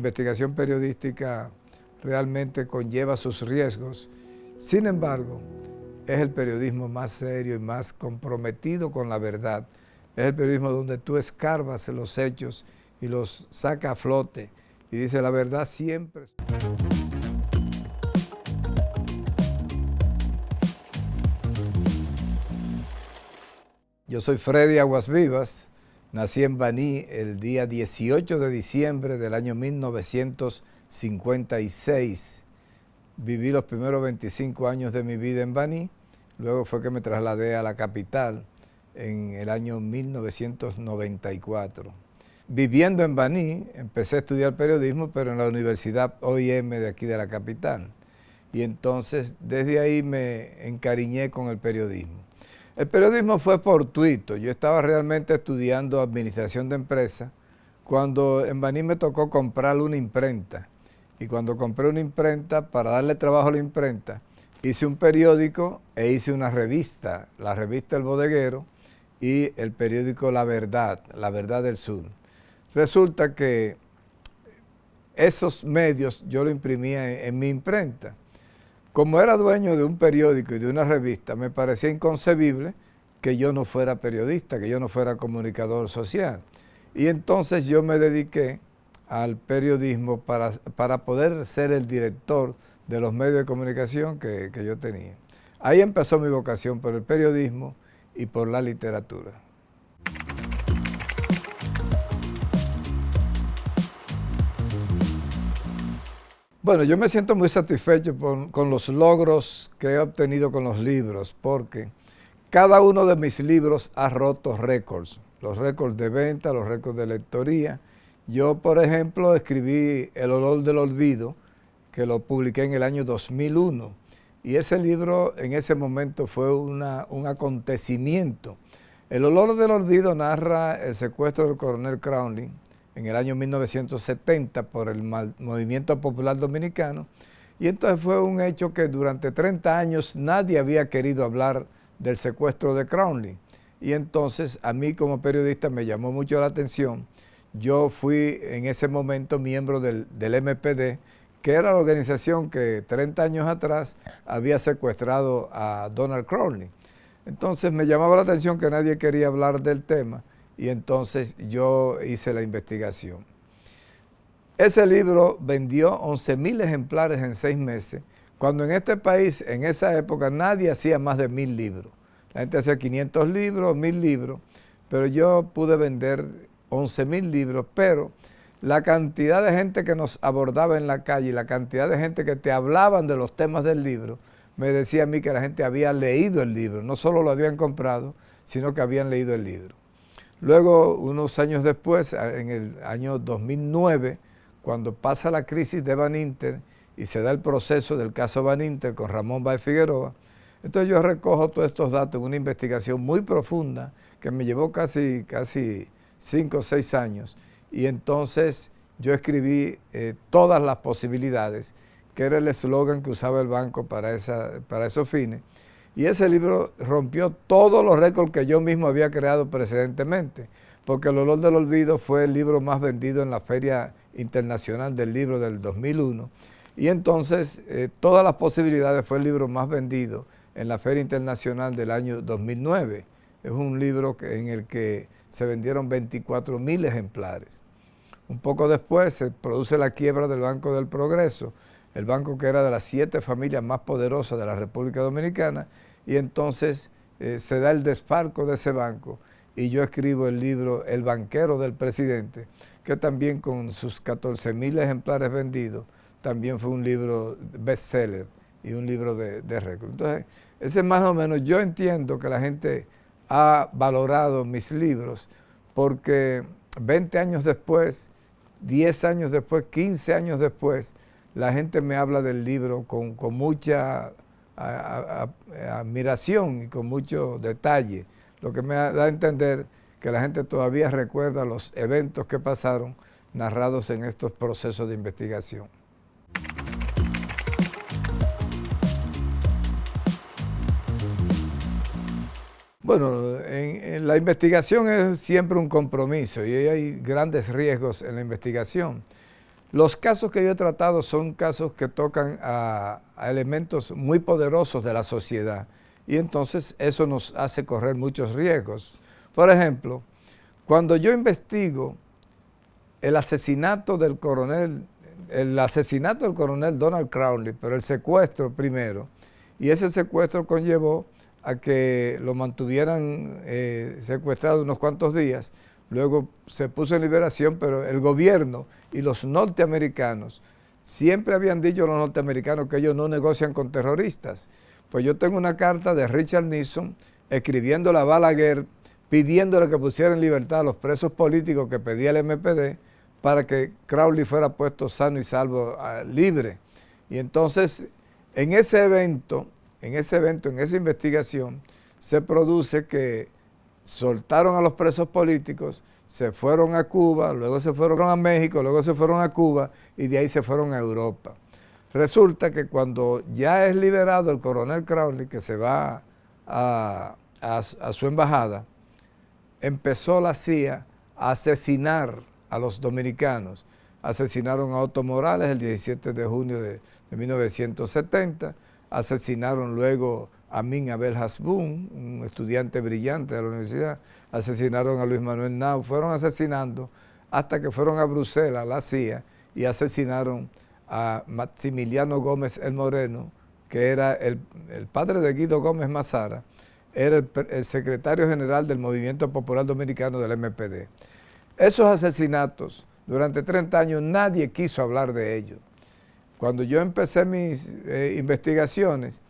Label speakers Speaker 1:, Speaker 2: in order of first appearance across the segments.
Speaker 1: La investigación periodística realmente conlleva sus riesgos. Sin embargo, es el periodismo más serio y más comprometido con la verdad. Es el periodismo donde tú escarbas los hechos y los sacas a flote y dice la verdad siempre. Yo soy Freddy Aguas Vivas. Nací en Baní el día 18 de diciembre del año 1956. Viví los primeros 25 años de mi vida en Baní. Luego fue que me trasladé a la capital en el año 1994. Viviendo en Baní, empecé a estudiar periodismo, pero en la Universidad OIM de aquí de la capital. Y entonces, desde ahí me encariñé con el periodismo. El periodismo fue fortuito. Yo estaba realmente estudiando administración de empresas cuando en Baní me tocó comprar una imprenta. Y cuando compré una imprenta, para darle trabajo a la imprenta, hice un periódico e hice una revista, la revista El Bodeguero y el periódico La Verdad del Sur. Resulta que esos medios yo lo imprimía en mi imprenta. Como era dueño de un periódico y de una revista, me parecía inconcebible que yo no fuera periodista, que yo no fuera comunicador social. Y entonces yo me dediqué al periodismo para poder ser el director de los medios de comunicación que yo tenía. Ahí empezó mi vocación por el periodismo y por la literatura. Bueno, yo me siento muy satisfecho con los logros que he obtenido con los libros, porque cada uno de mis libros ha roto récords, los récords de venta, los récords de lectoría. Yo, por ejemplo, escribí El olor del olvido, que lo publiqué en el año 2001, y ese libro en ese momento fue un acontecimiento. El olor del olvido narra el secuestro del coronel Crowley en el año 1970 por el Movimiento Popular Dominicano, y entonces fue un hecho que durante 30 años nadie había querido hablar del secuestro de Crowley, y entonces a mí como periodista me llamó mucho la atención. Yo fui en ese momento miembro del MPD, que era la organización que 30 años atrás había secuestrado a Donald Crowley. Entonces me llamaba la atención que nadie quería hablar del tema, y entonces yo hice la investigación. Ese libro vendió 11,000 ejemplares en 6 meses, cuando en este país, en esa época, nadie hacía más de 1,000 libros. La gente hacía 500 libros, 1,000 libros, pero yo pude vender 11,000 libros, pero la cantidad de gente que nos abordaba en la calle, la cantidad de gente que te hablaban de los temas del libro, me decía a mí que la gente había leído el libro, no solo lo habían comprado, sino que habían leído el libro. Luego, unos años después, en el año 2009, cuando pasa la crisis de Baninter y se da el proceso del caso Baninter con Ramón Báez Figueroa, entonces yo recojo todos estos datos en una investigación muy profunda que me llevó casi 5 o 6 años, y entonces yo escribí todas las posibilidades, que era el eslogan que usaba el banco para esos fines. Y ese libro rompió todos los récords que yo mismo había creado precedentemente, porque El olor del olvido fue el libro más vendido en la Feria Internacional del Libro del 2001, y entonces todas las posibilidades fue el libro más vendido en la Feria Internacional del año 2009. Es un libro en el que se vendieron 24,000 ejemplares. Un poco después se produce la quiebra del Banco del Progreso, el banco que era de las 7 familias más poderosas de la República Dominicana, y entonces se da el desfalco de ese banco, y yo escribo el libro El banquero del presidente, que también con sus 14,000 ejemplares vendidos, también fue un libro bestseller y un libro de récord. Entonces, ese más o menos, yo entiendo que la gente ha valorado mis libros, porque 20 años después, 10 años después, 15 años después, la gente me habla del libro con mucha admiración y con mucho detalle, lo que me da a entender que la gente todavía recuerda los eventos que pasaron narrados en estos procesos de investigación. Bueno, en la investigación es siempre un compromiso y hay grandes riesgos en la investigación. Los casos que yo he tratado son casos que tocan a elementos muy poderosos de la sociedad y entonces eso nos hace correr muchos riesgos. Por ejemplo, cuando yo investigo el asesinato del coronel Donald Crowley, pero el secuestro primero, y ese secuestro conllevó a que lo mantuvieran secuestrado unos cuantos días. Luego se puso en liberación, pero el gobierno y los norteamericanos siempre habían dicho a los norteamericanos que ellos no negocian con terroristas. Pues yo tengo una carta de Richard Nixon escribiéndole a Balaguer, pidiéndole que pusiera en libertad a los presos políticos que pedía el MPD para que Crowley fuera puesto sano y salvo, libre. Y entonces, en esa investigación, se produce que soltaron a los presos políticos, se fueron a Cuba, luego se fueron a México, luego se fueron a Cuba y de ahí se fueron a Europa. Resulta que cuando ya es liberado el coronel Crowley, que se va a su embajada, empezó la CIA a asesinar a los dominicanos. Asesinaron a Otto Morales el 17 de junio de 1970, asesinaron luego a Amin Abel Hasbun, un estudiante brillante de la universidad, asesinaron a Luis Manuel Nau, fueron asesinando hasta que fueron a Bruselas, la CIA, y asesinaron a Maximiliano Gómez el Moreno, que era el padre de Guido Gómez Mazara, era el secretario general del Movimiento Popular Dominicano del MPD. Esos asesinatos, durante 30 años nadie quiso hablar de ellos. Cuando yo empecé mis investigaciones,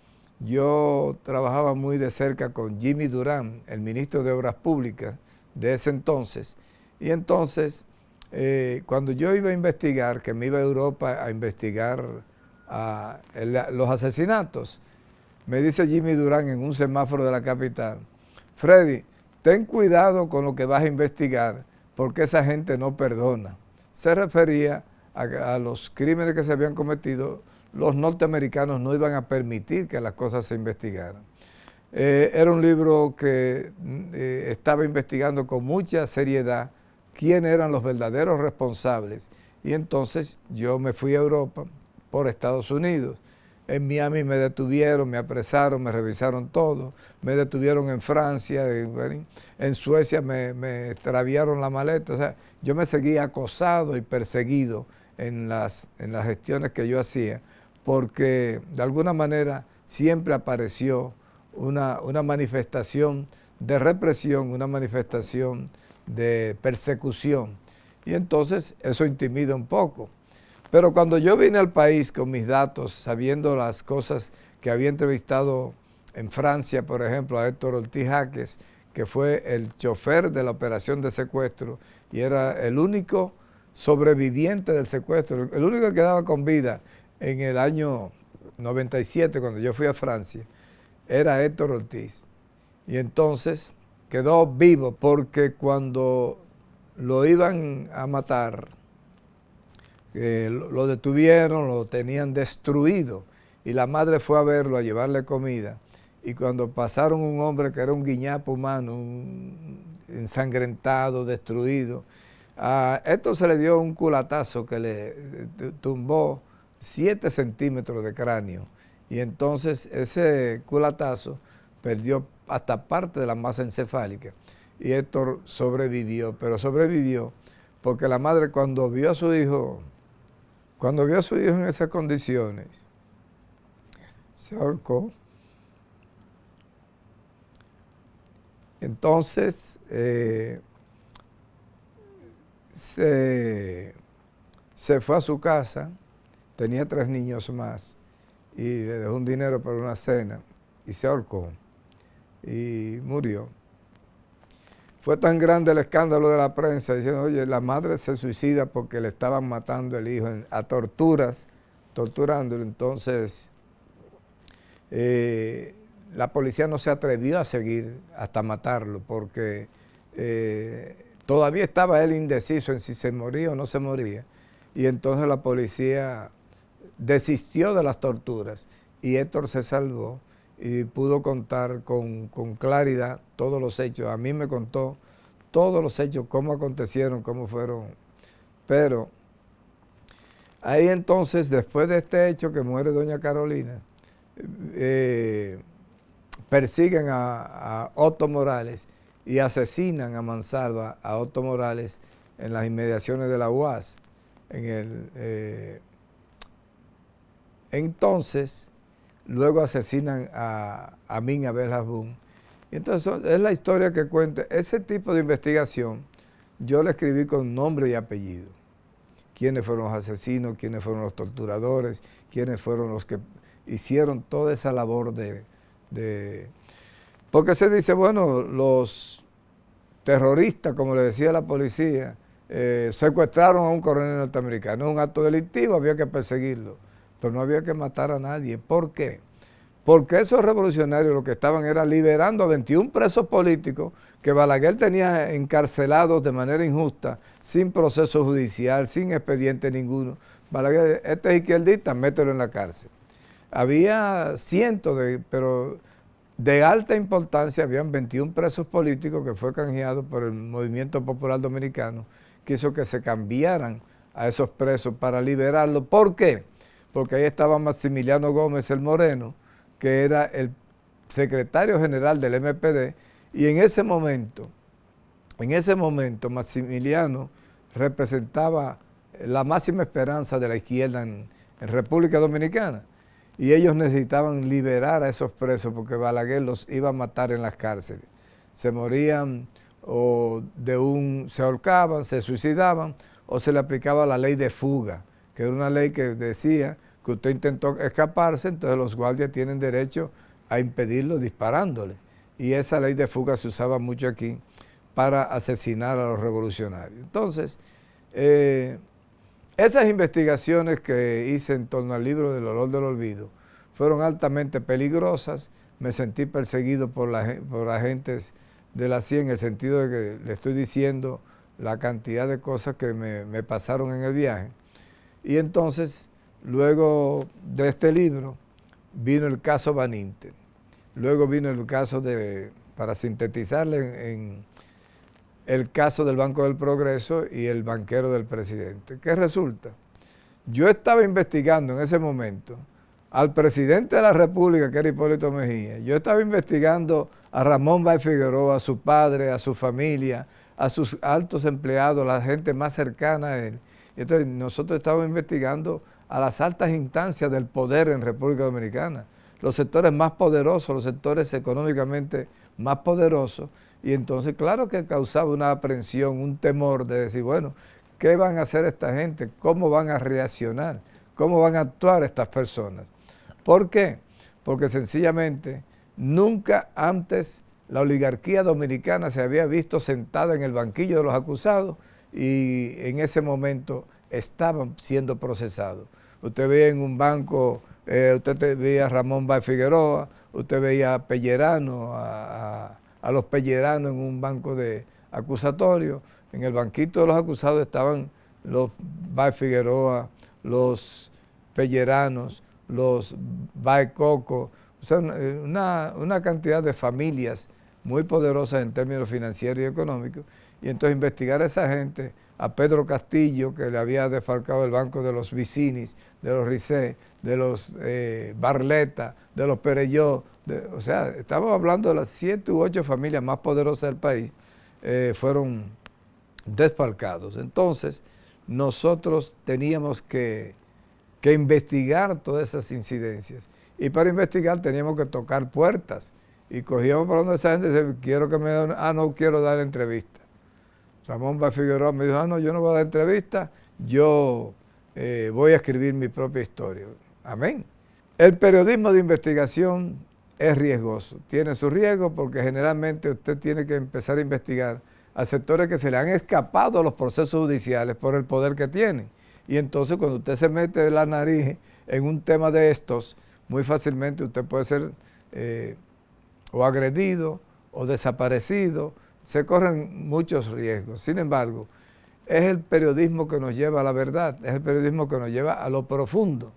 Speaker 1: yo trabajaba muy de cerca con Jimmy Durán, el ministro de Obras Públicas de ese entonces. Y entonces, cuando yo iba a investigar, que me iba a Europa a investigar los asesinatos, me dice Jimmy Durán en un semáforo de la capital: Freddy, ten cuidado con lo que vas a investigar, porque esa gente no perdona. Se refería a los crímenes que se habían cometido. Los norteamericanos no iban a permitir que las cosas se investigaran. Era un libro que estaba investigando con mucha seriedad quiénes eran los verdaderos responsables. Y entonces yo me fui a Europa por Estados Unidos. En Miami me detuvieron, me apresaron, me revisaron todo. Me detuvieron en Francia, en Suecia me extraviaron la maleta. O sea, yo me seguía acosado y perseguido en las gestiones que yo hacía, porque de alguna manera siempre apareció una manifestación de represión, una manifestación de persecución. Y entonces eso intimida un poco. Pero cuando yo vine al país con mis datos, sabiendo las cosas que había entrevistado en Francia, por ejemplo, a Héctor Ortiz Jaques, que fue el chofer de la operación de secuestro y era el único sobreviviente del secuestro, el único que quedaba con vida en el año 97, cuando yo fui a Francia, era Héctor Ortiz. Y entonces quedó vivo porque cuando lo iban a matar, lo detuvieron, lo tenían destruido y la madre fue a verlo, a llevarle comida, y cuando pasaron un hombre que era un guiñapo humano, ensangrentado, destruido, a esto se le dio un culatazo que le tumbó 7 centímetros de cráneo, y entonces ese culatazo perdió hasta parte de la masa encefálica y Héctor sobrevivió, pero sobrevivió porque la madre cuando vio a su hijo en esas condiciones, se ahorcó. Entonces, se fue a su casa, tenía 3 niños más, y le dejó un dinero para una cena, y se ahorcó, y murió. Fue tan grande el escándalo de la prensa diciendo: oye, la madre se suicida porque le estaban matando el hijo a torturas, torturándolo. Entonces, la policía no se atrevió a seguir hasta matarlo porque todavía estaba él indeciso en si se moría o no se moría. Y entonces la policía desistió de las torturas y Héctor se salvó y pudo contar con claridad todos los hechos. A mí me contó todos los hechos, cómo acontecieron, cómo fueron. Pero Ahí entonces, después de este hecho que muere doña Carolina, persiguen a Otto Morales y asesinan a mansalva a Otto Morales en las inmediaciones de la UAS. Entonces, luego asesinan a Amin Abel Hasbún. Y entonces es la historia que cuenta. Ese tipo de investigación yo la escribí con nombre y apellido. Quiénes fueron los asesinos, quiénes fueron los torturadores, quiénes fueron los que hicieron toda esa labor porque se dice, bueno, los terroristas, como le decía la policía, secuestraron a un coronel norteamericano. Es un acto delictivo, había que perseguirlo, pero no había que matar a nadie. ¿Por qué? Porque esos revolucionarios lo que estaban era liberando a 21 presos políticos que Balaguer tenía encarcelados de manera injusta, sin proceso judicial, sin expediente ninguno. Balaguer, este es izquierdista, mételo en la cárcel. Había cientos pero de alta importancia, habían 21 presos políticos que fue canjeado por el Movimiento Popular Dominicano, que hizo que se cambiaran a esos presos para liberarlos. ¿Por qué? Porque ahí estaba Maximiliano Gómez el Moreno, que era el secretario general del MPD, y en ese momento Maximiliano representaba la máxima esperanza de la izquierda en República Dominicana, y ellos necesitaban liberar a esos presos porque Balaguer los iba a matar en las cárceles. Se morían o se ahorcaban, se suicidaban, o se le aplicaba la ley de fuga, que era una ley que decía que usted intentó escaparse, entonces los guardias tienen derecho a impedirlo disparándole. Y esa ley de fuga se usaba mucho aquí para asesinar a los revolucionarios. Entonces, esas investigaciones que hice en torno al libro del olor del olvido fueron altamente peligrosas. Me sentí perseguido por agentes de la CIA, en el sentido de que le estoy diciendo la cantidad de cosas que me pasaron en el viaje. Y entonces, luego de este libro, vino el caso Van Inter. Luego vino el caso para sintetizarle, en el caso del Banco del Progreso y el banquero del presidente. ¿Qué resulta? Yo estaba investigando en ese momento al presidente de la República, que era Hipólito Mejía. Yo estaba investigando a Ramón Bay Figueroa, a su padre, a su familia, a sus altos empleados, la gente más cercana a él. Y entonces nosotros estábamos investigando a las altas instancias del poder en República Dominicana, los sectores más poderosos, los sectores económicamente más poderosos, y entonces claro que causaba una aprensión, un temor de decir, bueno, ¿qué van a hacer esta gente? ¿Cómo van a reaccionar? ¿Cómo van a actuar estas personas? ¿Por qué? Porque sencillamente nunca antes la oligarquía dominicana se había visto sentada en el banquillo de los acusados y en ese momento estaban siendo procesados. Usted veía en un banco, usted veía a Ramón Bay Figueroa, usted veía a Pellerano, a los Pelleranos en un banco de acusatorio. En el banquito de los acusados estaban los Bay Figueroa, los Pelleranos, los Bay Coco, o sea, una cantidad de familias muy poderosas en términos financieros y económicos. Y entonces investigar a esa gente, a Pedro Castillo, que le había defalcado el banco de los Vicinis, de los Risset, de los Barletta, de los Perelló, o sea, estamos hablando de las 7 u 8 familias más poderosas del país, fueron desfalcados. Entonces, nosotros teníamos que investigar todas esas incidencias. Y para investigar teníamos que tocar puertas. Y cogíamos por donde esa gente y decía, quiero que me den, no quiero dar entrevista. Ramón Bay Figueroa me dijo, no, yo no voy a dar entrevista, yo voy a escribir mi propia historia. Amén. El periodismo de investigación es riesgoso, tiene su riesgo porque generalmente usted tiene que empezar a investigar a sectores que se le han escapado a los procesos judiciales por el poder que tienen. Y entonces cuando usted se mete la nariz en un tema de estos, muy fácilmente usted puede ser o agredido o desaparecido, se corren muchos riesgos. Sin embargo, es el periodismo que nos lleva a la verdad, es el periodismo que nos lleva a lo profundo.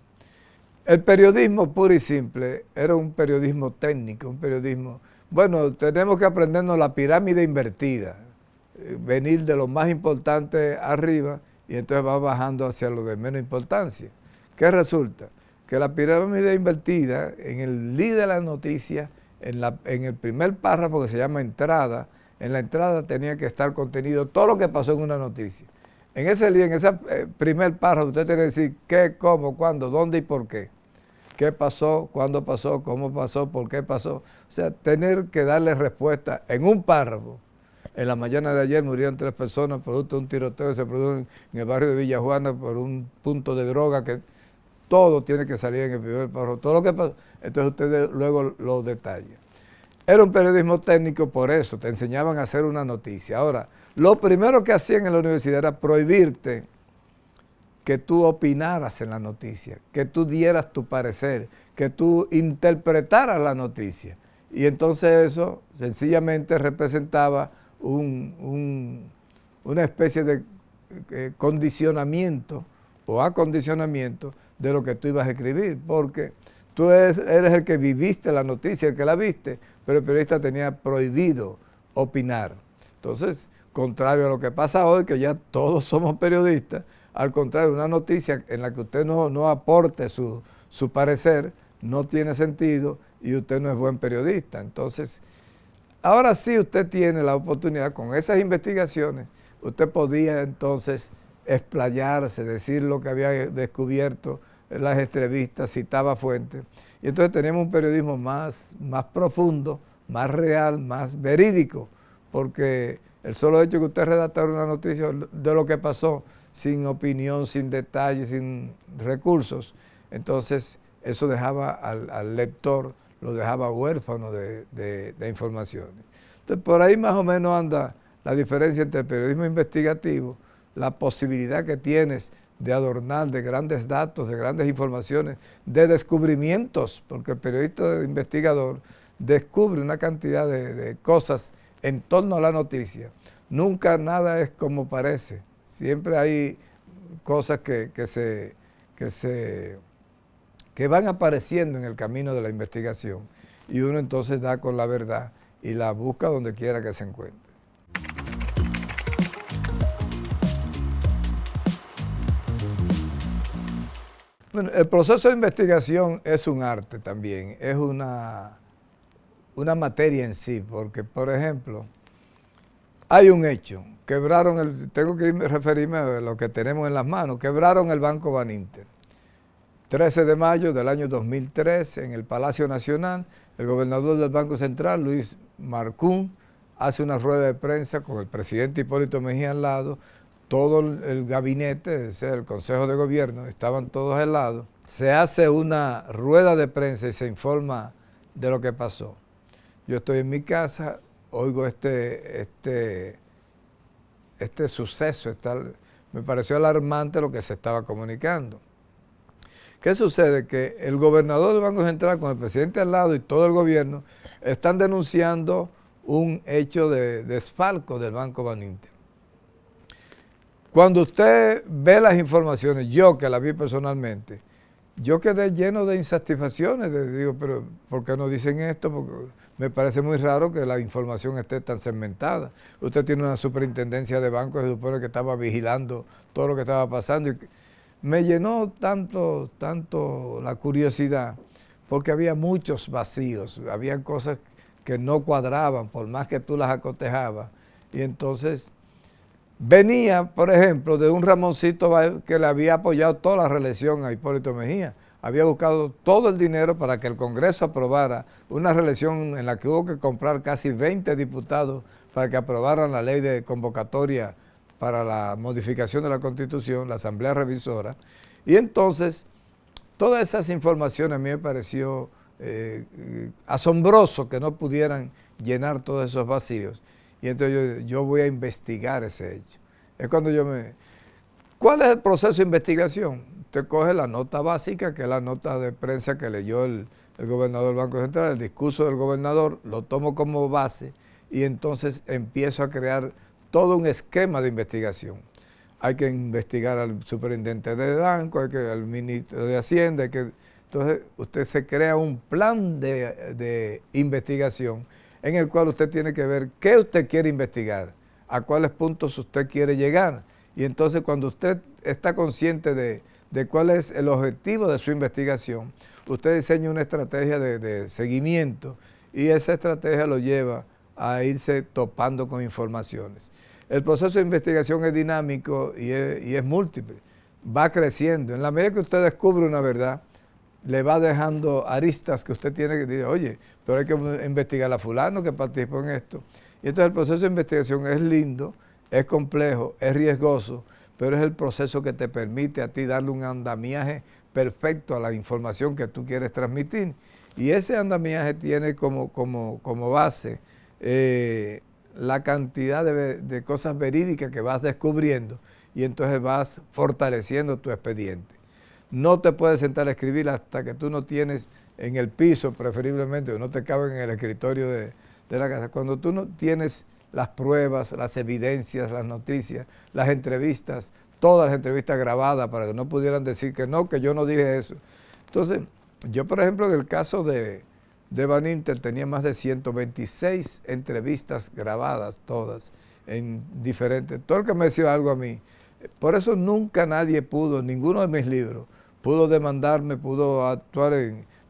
Speaker 1: El periodismo puro y simple era un periodismo técnico, un periodismo, bueno, tenemos que aprendernos la pirámide invertida, venir de lo más importante arriba y entonces va bajando hacia lo de menos importancia. ¿Qué resulta? Que la pirámide invertida, en el lead de la noticia, en el primer párrafo que se llama entrada, en la entrada tenía que estar contenido todo lo que pasó en una noticia. En ese lead, en ese primer párrafo, usted tiene que decir qué, cómo, cuándo, dónde y por qué. ¿Qué pasó? ¿Cuándo pasó? ¿Cómo pasó? ¿Por qué pasó? O sea, tener que darle respuesta en un párrafo. En la mañana de ayer murieron 3 personas producto de un tiroteo que se produjo en el barrio de Villa Juana por un punto de droga, que todo tiene que salir en el primer párrafo. Todo lo que pasó, entonces usted luego lo detalla. Era un periodismo técnico, por eso te enseñaban a hacer una noticia. Ahora, lo primero que hacían en la universidad era prohibirte que tú opinaras en la noticia, que tú dieras tu parecer, que tú interpretaras la noticia. Y entonces eso sencillamente representaba una especie de condicionamiento o acondicionamiento de lo que tú ibas a escribir, porque tú eres el que viviste la noticia, el que la viste, pero el periodista tenía prohibido opinar. Entonces, contrario a lo que pasa hoy, que ya todos somos periodistas, al contrario, una noticia en la que usted no aporte su parecer, no tiene sentido y usted no es buen periodista. Entonces, ahora sí usted tiene la oportunidad, con esas investigaciones, usted podía entonces explayarse, decir lo que había descubierto, las entrevistas, citaba fuentes. Y entonces tenemos un periodismo más profundo, más real, más verídico, porque el solo hecho que usted redactara una noticia de lo que pasó, sin opinión, sin detalles, sin recursos, entonces eso dejaba al lector, lo dejaba huérfano de informaciones. Entonces por ahí más o menos anda la diferencia entre el periodismo investigativo, la posibilidad que tienes de adornar de grandes datos, de grandes informaciones, de descubrimientos, porque el periodista investigador descubre una cantidad de cosas en torno a la noticia. Nunca nada es como parece. Siempre hay cosas que van apareciendo en el camino de la investigación y uno entonces da con la verdad y la busca donde quiera que se encuentre. Bueno, el proceso de investigación es un arte también, es una materia en sí, porque por ejemplo, hay un hecho, tengo que referirme a lo que tenemos en las manos, quebraron el Banco Baninter. 13 de mayo del año 2003, en el Palacio Nacional, el gobernador del Banco Central, Luis Marcún, hace una rueda de prensa con el presidente Hipólito Mejía al lado, todo el gabinete, el Consejo de Gobierno, estaban todos al lado. Se hace una rueda de prensa y se informa de lo que pasó. Yo estoy en mi casa, oigo este suceso, me pareció alarmante lo que se estaba comunicando. ¿Qué sucede? Que el gobernador del Banco Central con el presidente al lado y todo el gobierno están denunciando un hecho de desfalco del Banco Baninter. Cuando usted ve las informaciones, yo que las vi personalmente, yo quedé lleno de insatisfacciones, digo, pero ¿por qué no dicen esto? Porque me parece muy raro que la información esté tan segmentada. Usted tiene una superintendencia de bancos, se supone que estaba vigilando todo lo que estaba pasando. Y me llenó tanto la curiosidad, porque había muchos vacíos, había cosas que no cuadraban, por más que tú las acotejabas. Y entonces venía, por ejemplo, de un Ramoncito que le había apoyado toda la reelección a Hipólito Mejía. Había buscado todo el dinero para que el Congreso aprobara una reelección en la que hubo que comprar casi 20 diputados para que aprobaran la ley de convocatoria para la modificación de la Constitución, la Asamblea Revisora. Y entonces, todas esas informaciones a mí me pareció asombroso que no pudieran llenar todos esos vacíos. Y entonces yo voy a investigar ese hecho. Es cuando ¿Cuál es el proceso de investigación? Usted coge la nota básica, que es la nota de prensa que leyó el gobernador del Banco Central, el discurso del gobernador, lo tomo como base y entonces empiezo a crear todo un esquema de investigación. Hay que investigar al superintendente de banco, al ministro de Hacienda, entonces usted se crea un plan de investigación en el cual usted tiene que ver qué usted quiere investigar, a cuáles puntos usted quiere llegar Y entonces cuando usted está consciente de cuál es el objetivo de su investigación, usted diseña una estrategia de seguimiento y esa estrategia lo lleva a irse topando con informaciones. El proceso de investigación es dinámico y es múltiple, va creciendo. En la medida que usted descubre una verdad, le va dejando aristas que usted tiene que decir, oye, pero hay que investigar a fulano que participó en esto. Y entonces el proceso de investigación es lindo, es complejo, es riesgoso, pero es el proceso que te permite a ti darle un andamiaje perfecto a la información que tú quieres transmitir. Y ese andamiaje tiene como base la cantidad de cosas verídicas que vas descubriendo y entonces vas fortaleciendo tu expediente. No te puedes sentar a escribir hasta que tú no tienes en el piso, preferiblemente, o no te caben en el escritorio de la casa. Cuando tú no tienes las pruebas, las evidencias, las noticias, las entrevistas, todas las entrevistas grabadas para que no pudieran decir que no, que yo no dije eso. Entonces, yo por ejemplo en el caso de Van Inter tenía más de 126 entrevistas grabadas, todas, en diferentes. Todo el que me decía algo a mí. Por eso nunca nadie pudo, ninguno de mis libros, pudo demandarme, pudo actuar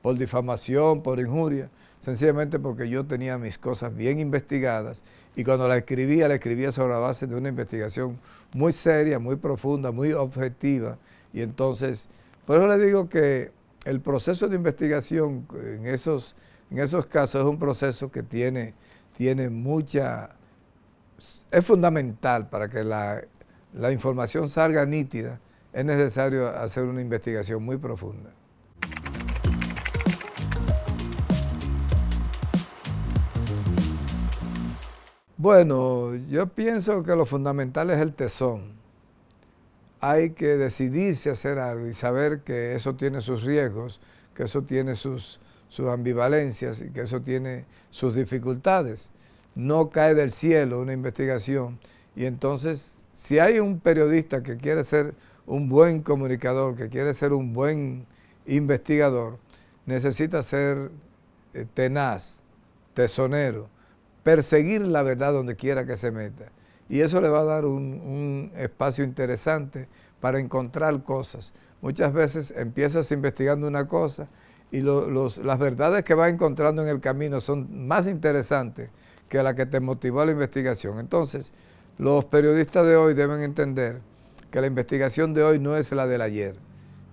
Speaker 1: por difamación, por injuria, sencillamente porque yo tenía mis cosas bien investigadas y cuando la escribía sobre la base de una investigación muy seria, muy profunda, muy objetiva. Y entonces, por eso le digo que el proceso de investigación en esos casos es un proceso que tiene mucha, es fundamental para que la información salga nítida, es necesario hacer una investigación muy profunda. Bueno, yo pienso que lo fundamental es el tesón. Hay que decidirse a hacer algo y saber que eso tiene sus riesgos, que eso tiene sus ambivalencias y que eso tiene sus dificultades. No cae del cielo una investigación. Y entonces, si hay un periodista que quiere ser un buen comunicador, que quiere ser un buen investigador, necesita ser tenaz, tesonero, perseguir la verdad donde quiera que se meta. Y eso le va a dar un espacio interesante para encontrar cosas. Muchas veces empiezas investigando una cosa y las verdades que vas encontrando en el camino son más interesantes que la que te motivó a la investigación. Entonces, los periodistas de hoy deben entender que la investigación de hoy no es la del ayer.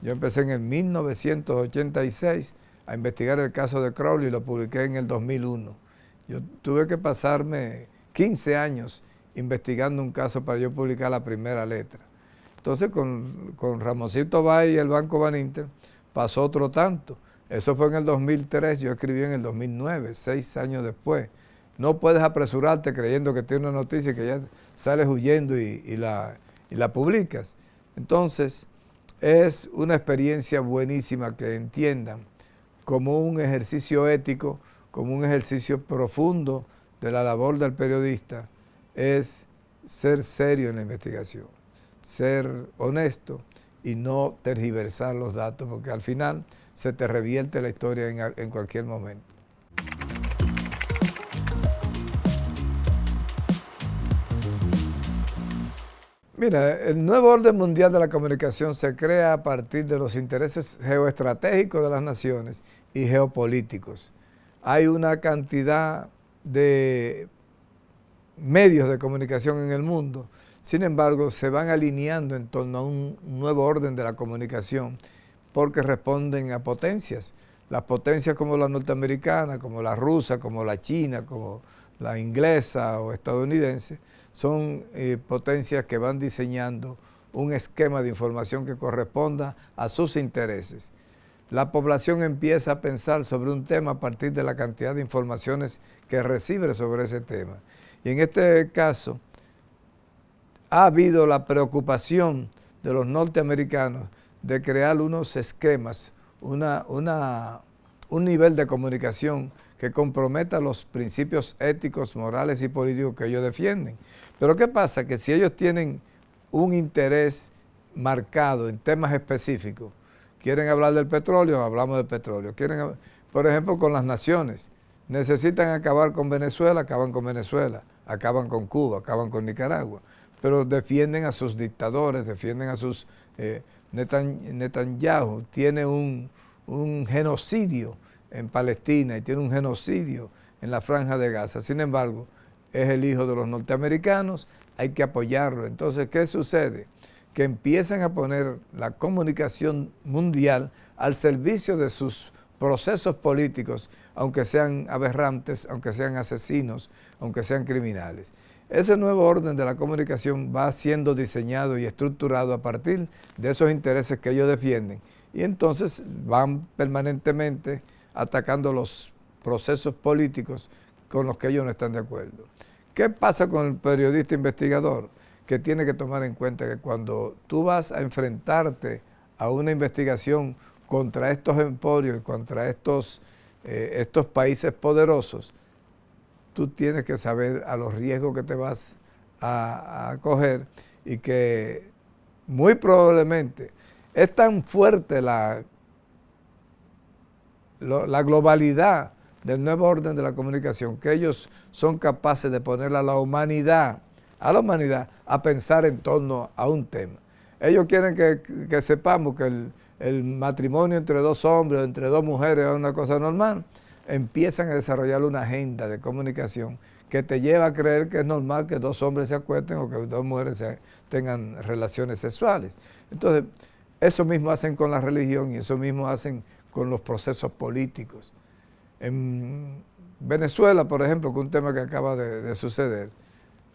Speaker 1: Yo empecé en el 1986 a investigar el caso de Crowley y lo publiqué en el 2001. Yo tuve que pasarme 15 años investigando un caso para yo publicar la primera letra. Entonces con Ramoncito Bay y el Banco Van Inter pasó otro tanto. Eso fue en el 2003, yo escribí en el 2009, 6 años después. No puedes apresurarte creyendo que tienes una noticia y que ya sales huyendo y la publicas. Entonces, es una experiencia buenísima que entiendan como un ejercicio ético, como un ejercicio profundo de la labor del periodista, es ser serio en la investigación, ser honesto y no tergiversar los datos, porque al final se te revierte la historia en cualquier momento. Mira, el nuevo orden mundial de la comunicación se crea a partir de los intereses geoestratégicos de las naciones y geopolíticos. Hay una cantidad de medios de comunicación en el mundo, sin embargo, se van alineando en torno a un nuevo orden de la comunicación porque responden a potencias. Las potencias como la norteamericana, como la rusa, como la china, como la inglesa o estadounidense, son potencias que van diseñando un esquema de información que corresponda a sus intereses. La población empieza a pensar sobre un tema a partir de la cantidad de informaciones que recibe sobre ese tema. Y en este caso, ha habido la preocupación de los norteamericanos de crear unos esquemas, un nivel de comunicación que comprometa los principios éticos, morales y políticos que ellos defienden. Pero ¿qué pasa? Que si ellos tienen un interés marcado en temas específicos, quieren hablar del petróleo, hablamos del petróleo. Quieren, por ejemplo, con las naciones, necesitan acabar con Venezuela, acaban con Venezuela, acaban con Cuba, acaban con Nicaragua. pero defienden a sus dictadores, defienden a sus... Netanyahu tiene un genocidio en Palestina y tiene un genocidio en la Franja de Gaza. Sin embargo, es el hijo de los norteamericanos, hay que apoyarlo. Entonces, ¿qué sucede? Que empiezan a poner la comunicación mundial al servicio de sus procesos políticos, aunque sean aberrantes, aunque sean asesinos, aunque sean criminales. Ese nuevo orden de la comunicación va siendo diseñado y estructurado a partir de esos intereses que ellos defienden, y entonces van permanentemente atacando los procesos políticos con los que ellos no están de acuerdo. ¿Qué pasa con el periodista investigador? Que tiene que tomar en cuenta que cuando tú vas a enfrentarte a una investigación contra estos emporios y contra estos países poderosos, tú tienes que saber a los riesgos que te vas a coger, y que muy probablemente es tan fuerte la globalidad del nuevo orden de la comunicación que ellos son capaces de poner a la humanidad a pensar en torno a un tema. Ellos quieren que sepamos que el matrimonio entre dos hombres o entre dos mujeres es una cosa normal. Empiezan a desarrollar una agenda de comunicación que te lleva a creer que es normal que dos hombres se acuesten o que dos mujeres tengan relaciones sexuales. Entonces, eso mismo hacen con la religión y eso mismo hacen con los procesos políticos. En Venezuela, por ejemplo, que es un tema que acaba de suceder,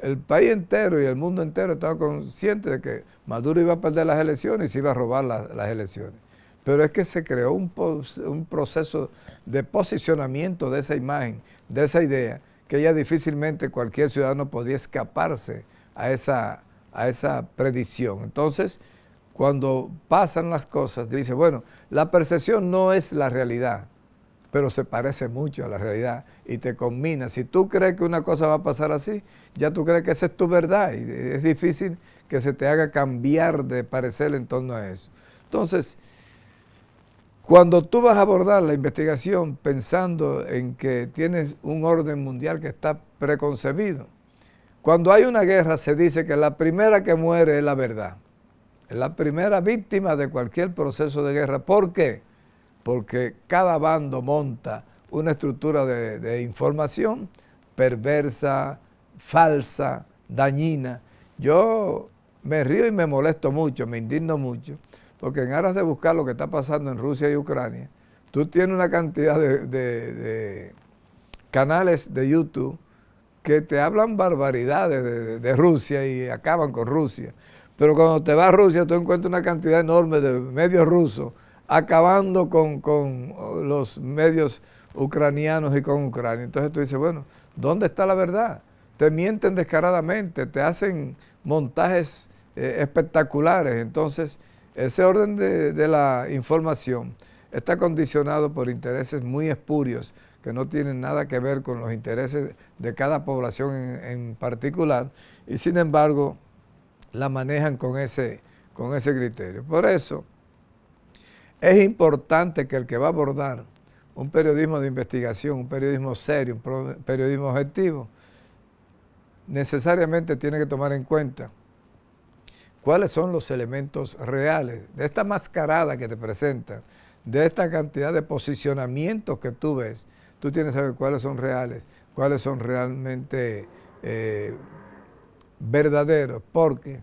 Speaker 1: el país entero y el mundo entero estaba consciente de que Maduro iba a perder las elecciones y se iba a robar las elecciones. Pero es que se creó un proceso de posicionamiento de esa imagen, de esa idea, que ya difícilmente cualquier ciudadano podía escaparse a esa predicción. Entonces, cuando pasan las cosas, dice, bueno, la percepción no es la realidad, pero se parece mucho a la realidad y te combina. Si tú crees que una cosa va a pasar así, ya tú crees que esa es tu verdad y es difícil que se te haga cambiar de parecer en torno a eso. Entonces, cuando tú vas a abordar la investigación pensando en que tienes un orden mundial que está preconcebido, cuando hay una guerra se dice que la primera que muere es la verdad. Es la primera víctima de cualquier proceso de guerra. ¿Por qué? Porque cada bando monta una estructura de información perversa, falsa, dañina. Yo me río y me molesto mucho, me indigno mucho, porque en aras de buscar lo que está pasando en Rusia y Ucrania, tú tienes una cantidad de canales de YouTube que te hablan barbaridades de Rusia y acaban con Rusia. Pero cuando te vas a Rusia, tú encuentras una cantidad enorme de medios rusos acabando con los medios ucranianos y con Ucrania. Entonces tú dices, bueno, ¿dónde está la verdad? Te mienten descaradamente, te hacen montajes espectaculares. Entonces, ese orden de la información está condicionado por intereses muy espurios que no tienen nada que ver con los intereses de cada población en particular, y sin embargo la manejan con ese criterio. Por eso es importante que el que va a abordar un periodismo de investigación, un periodismo serio, un periodismo objetivo, necesariamente tiene que tomar en cuenta cuáles son los elementos reales de esta mascarada que te presentan, de esta cantidad de posicionamientos que tú ves. Tú tienes que saber cuáles son reales, cuáles son realmente verdaderos, porque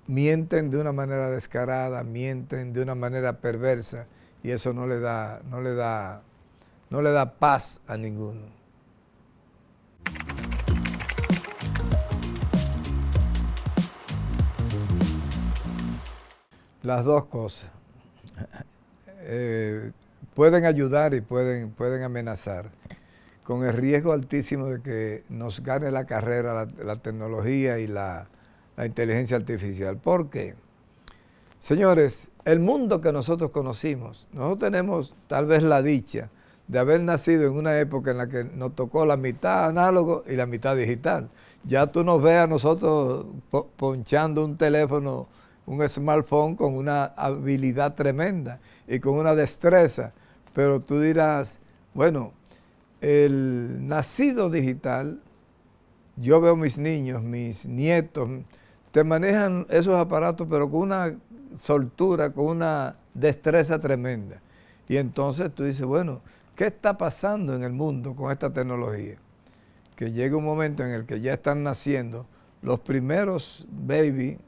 Speaker 1: mienten de una manera descarada, mienten de una manera perversa, y eso no le da paz a ninguno. Las dos cosas. Pueden ayudar y pueden amenazar, con el riesgo altísimo de que nos gane la carrera la tecnología y la inteligencia artificial. ¿Por qué? Señores, el mundo que nosotros conocimos, nosotros tenemos tal vez la dicha de haber nacido en una época en la que nos tocó la mitad análogo y la mitad digital. Ya tú nos ves a nosotros ponchando un teléfono, un smartphone, con una habilidad tremenda y con una destreza, pero tú dirás, bueno, el nacido digital yo veo mis niños, mis nietos, te manejan esos aparatos, pero con una soltura, con una destreza tremenda. Y entonces tú dices, bueno, ¿qué está pasando en el mundo con esta tecnología? Que llega un momento en el que ya están naciendo los primeros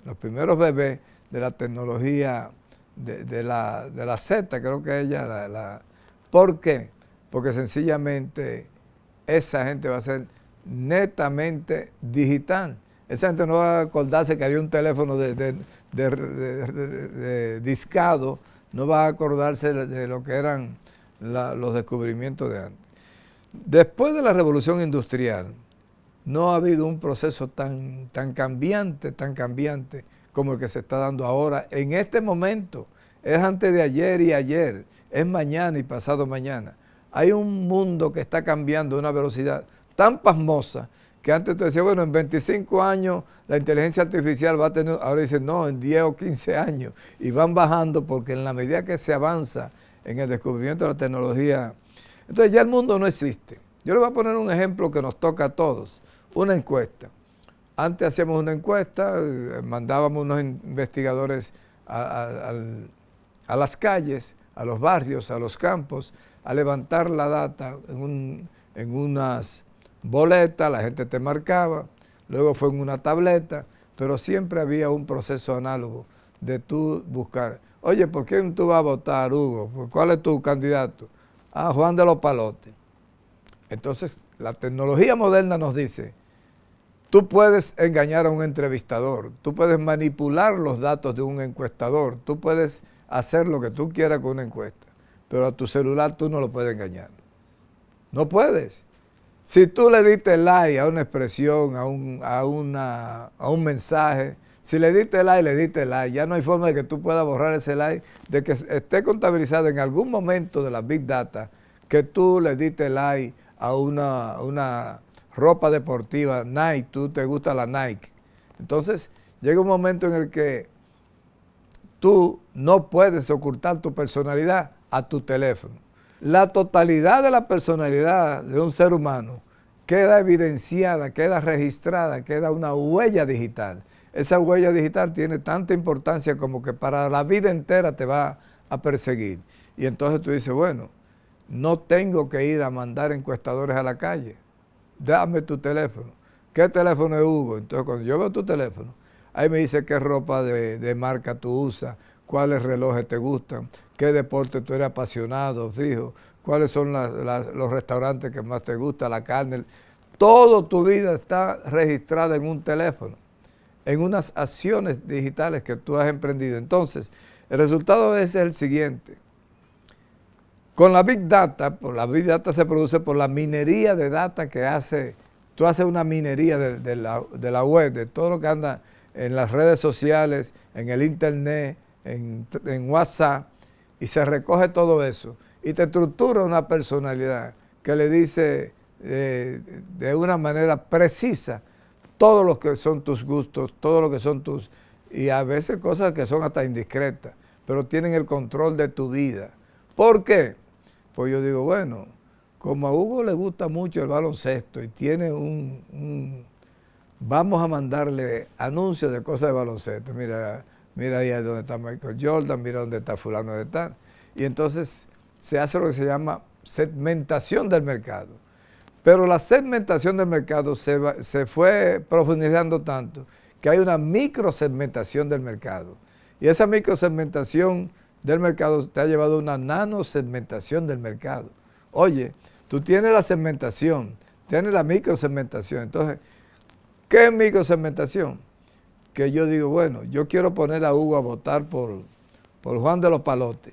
Speaker 1: los primeros bebés de la tecnología de la Z, creo que ella. ¿Por qué? Porque sencillamente esa gente va a ser netamente digital. Esa gente no va a acordarse que había un teléfono de discado, no va a acordarse de lo que eran los descubrimientos de antes. Después de la revolución industrial, no ha habido un proceso tan cambiante como el que se está dando ahora, en este momento. Es antes de ayer y ayer, es mañana y pasado mañana. Hay un mundo que está cambiando a una velocidad tan pasmosa que antes tú decías, bueno, en 25 años la inteligencia artificial va a tener, ahora dicen, no, en 10 o 15 años, y van bajando porque en la medida que se avanza en el descubrimiento de la tecnología, entonces ya el mundo no existe. Yo le voy a poner un ejemplo que nos toca a todos, una encuesta. Antes hacíamos una encuesta, mandábamos unos investigadores a las calles, a los barrios, a los campos, a levantar la data en unas boletas, la gente te marcaba, luego fue en una tableta, pero siempre había un proceso análogo de tú buscar. Oye, ¿por quién tú vas a votar, Hugo? ¿Cuál es tu candidato? Ah, Juan de los Palotes. Entonces, la tecnología moderna nos dice, tú puedes engañar a un entrevistador, tú puedes manipular los datos de un encuestador, tú puedes hacer lo que tú quieras con una encuesta, pero a tu celular tú no lo puedes engañar. No puedes. Si tú le diste like a una expresión, a un mensaje, si le diste like, ya no hay forma de que tú puedas borrar ese like, de que esté contabilizado en algún momento de la Big Data que tú le diste like a una ropa deportiva, Nike, tú te gusta la Nike. Entonces, llega un momento en el que tú no puedes ocultar tu personalidad a tu teléfono. La totalidad de la personalidad de un ser humano queda evidenciada, queda registrada, queda una huella digital. Esa huella digital tiene tanta importancia como que para la vida entera te va a perseguir. Y entonces tú dices, bueno, no tengo que ir a mandar encuestadores a la calle. Dame tu teléfono. ¿Qué teléfono es, Hugo? Entonces cuando yo veo tu teléfono, ahí me dice qué ropa de marca tú usas, cuáles relojes te gustan, qué deporte tú eres apasionado, fijo, cuáles son los restaurantes que más te gustan, la carne. Toda tu vida está registrada en un teléfono, en unas acciones digitales que tú has emprendido. Entonces, el resultado es el siguiente. Con la Big Data, la Big Data se produce por la minería de data que hace, tú haces una minería de la web, de todo lo que anda en las redes sociales, en el internet, en WhatsApp, y se recoge todo eso y te estructura una personalidad que le dice de una manera precisa todo lo que son tus gustos, todo lo que son y a veces cosas que son hasta indiscretas, pero tienen el control de tu vida. ¿Por qué? Pues yo digo, bueno, como a Hugo le gusta mucho el baloncesto y tiene vamos a mandarle anuncios de cosas de baloncesto. Mira ahí donde está Michael Jordan, mira dónde está fulano de tal. Y entonces se hace lo que se llama segmentación del mercado. Pero la segmentación del mercado se fue profundizando tanto que hay una microsegmentación del mercado. Y esa microsegmentación del mercado te ha llevado a una nanosegmentación del mercado. Oye, tú tienes la segmentación, tienes la microsegmentación. Entonces, ¿qué es microsegmentación? Que yo digo, bueno, yo quiero poner a Hugo a votar por Juan de los Palotes.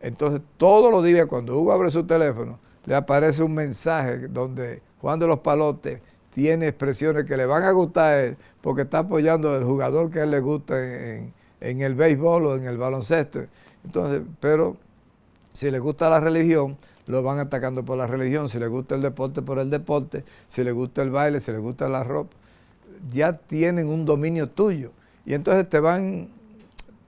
Speaker 1: Entonces, todos los días cuando Hugo abre su teléfono, le aparece un mensaje donde Juan de los Palotes tiene expresiones que le van a gustar a él porque está apoyando al jugador que a él le gusta en el béisbol o en el baloncesto. Entonces, pero si le gusta la religión, lo van atacando por la religión. Si le gusta el deporte, por el deporte. Si le gusta el baile, si le gusta la ropa. Ya tienen un dominio tuyo. Y entonces te van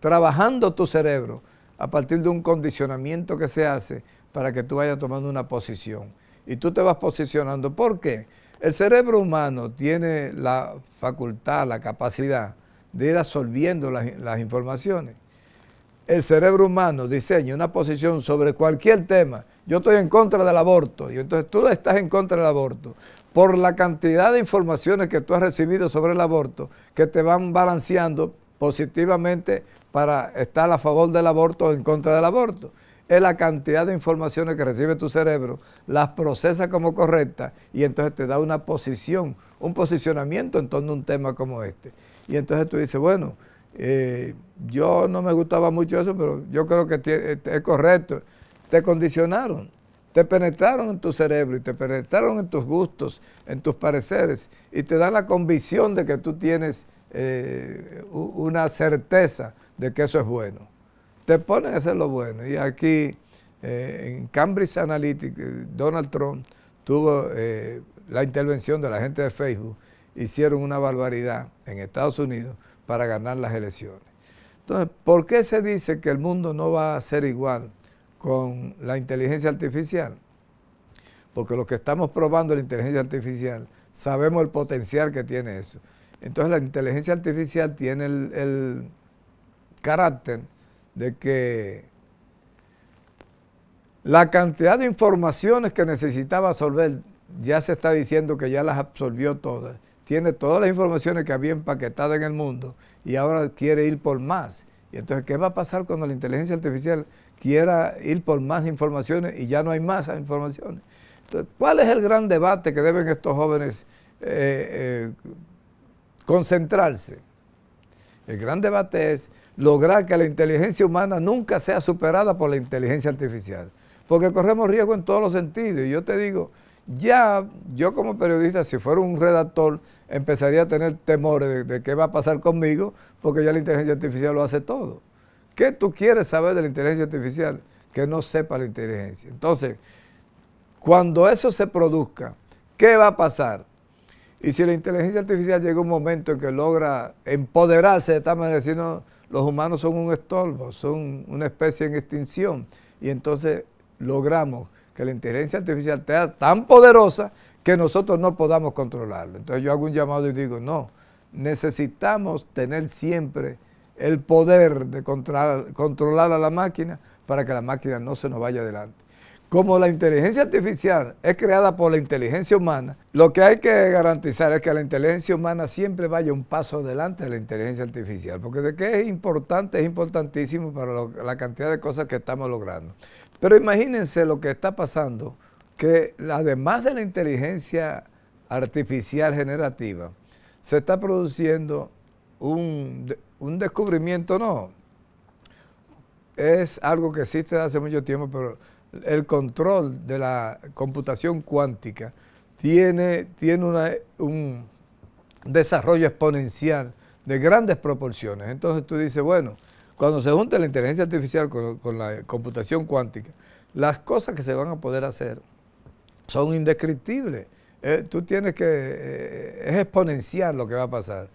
Speaker 1: trabajando tu cerebro a partir de un condicionamiento que se hace para que tú vayas tomando una posición. Y tú te vas posicionando. ¿Por qué? El cerebro humano tiene la facultad, la capacidad de ir absorbiendo las informaciones. El cerebro humano diseña una posición sobre cualquier tema. Yo estoy en contra del aborto, y entonces tú estás en contra del aborto. Por la cantidad de informaciones que tú has recibido sobre el aborto, que te van balanceando positivamente para estar a favor del aborto o en contra del aborto. Es la cantidad de informaciones que recibe tu cerebro, las procesa como correctas y entonces te da una posición, un posicionamiento en torno a un tema como este. Y entonces tú dices, bueno, yo no me gustaba mucho eso, pero yo creo que es correcto. Te condicionaron, te penetraron en tu cerebro y te penetraron en tus gustos, en tus pareceres y te dan la convicción de que tú tienes una certeza de que eso es bueno. Te ponen a hacer lo bueno. Y aquí en Cambridge Analytica, Donald Trump tuvo la intervención de la gente de Facebook, hicieron una barbaridad en Estados Unidos para ganar las elecciones. Entonces, ¿por qué se dice que el mundo no va a ser igual con la inteligencia artificial? Porque lo que estamos probando la inteligencia artificial, sabemos el potencial que tiene eso. Entonces la inteligencia artificial tiene el carácter de que la cantidad de informaciones que necesitaba absorber, ya se está diciendo que ya las absorbió todas. Tiene todas las informaciones que había empaquetadas en el mundo y ahora quiere ir por más. Y entonces, ¿qué va a pasar cuando la inteligencia artificial quiera ir por más informaciones y ya no hay más informaciones? Entonces, ¿cuál es el gran debate que deben estos jóvenes concentrarse? El gran debate es lograr que la inteligencia humana nunca sea superada por la inteligencia artificial, porque corremos riesgo en todos los sentidos. Y yo te digo, ya yo como periodista, si fuera un redactor, empezaría a tener temores de qué va a pasar conmigo, porque ya la inteligencia artificial lo hace todo. ¿Qué tú quieres saber de la inteligencia artificial? Que no sepa la inteligencia. Entonces, cuando eso se produzca, ¿qué va a pasar? Y si la inteligencia artificial llega un momento en que logra empoderarse de tal manera, decir, no, los humanos son un estorbo, son una especie en extinción, y entonces logramos que la inteligencia artificial sea tan poderosa que nosotros no podamos controlarla. Entonces yo hago un llamado y digo, no, necesitamos tener siempre el poder de controlar a la máquina para que la máquina no se nos vaya adelante. Como la inteligencia artificial es creada por la inteligencia humana, lo que hay que garantizar es que la inteligencia humana siempre vaya un paso adelante de la inteligencia artificial, porque de que es importante, es importantísimo para la cantidad de cosas que estamos logrando. Pero imagínense lo que está pasando, que además de la inteligencia artificial generativa, se está produciendo un descubrimiento, no, es algo que existe desde hace mucho tiempo, pero el control de la computación cuántica tiene un desarrollo exponencial de grandes proporciones. Entonces tú dices, bueno, cuando se junta la inteligencia artificial con la computación cuántica, las cosas que se van a poder hacer son indescriptibles. Tú tienes que, es exponencial lo que va a pasar.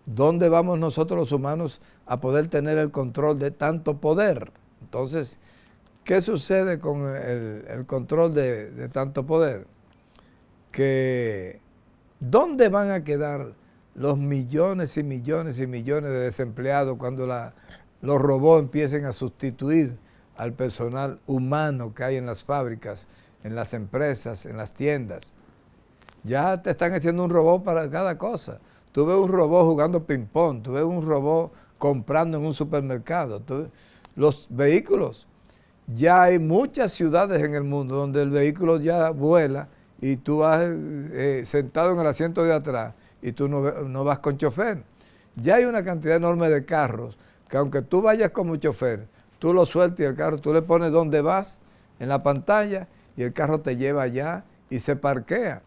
Speaker 1: ¿Dónde vamos nosotros los humanos a poder tener el control de tanto poder? Entonces, ¿qué sucede con el control de tanto poder? Que ¿dónde van a quedar los millones y millones y millones de desempleados cuando los robots empiecen a sustituir al personal humano que hay en las fábricas, en las empresas, en las tiendas? Ya te están haciendo un robot para cada cosa. Tú ves un robot jugando ping-pong, tú ves un robot comprando en un supermercado. Los vehículos. Ya hay muchas ciudades en el mundo donde el vehículo ya vuela y tú vas sentado en el asiento de atrás y tú no vas con chofer. Ya hay una cantidad enorme de carros que aunque tú vayas como chofer, tú lo sueltas y el carro, tú le pones dónde vas en la pantalla y el carro te lleva allá y se parquea.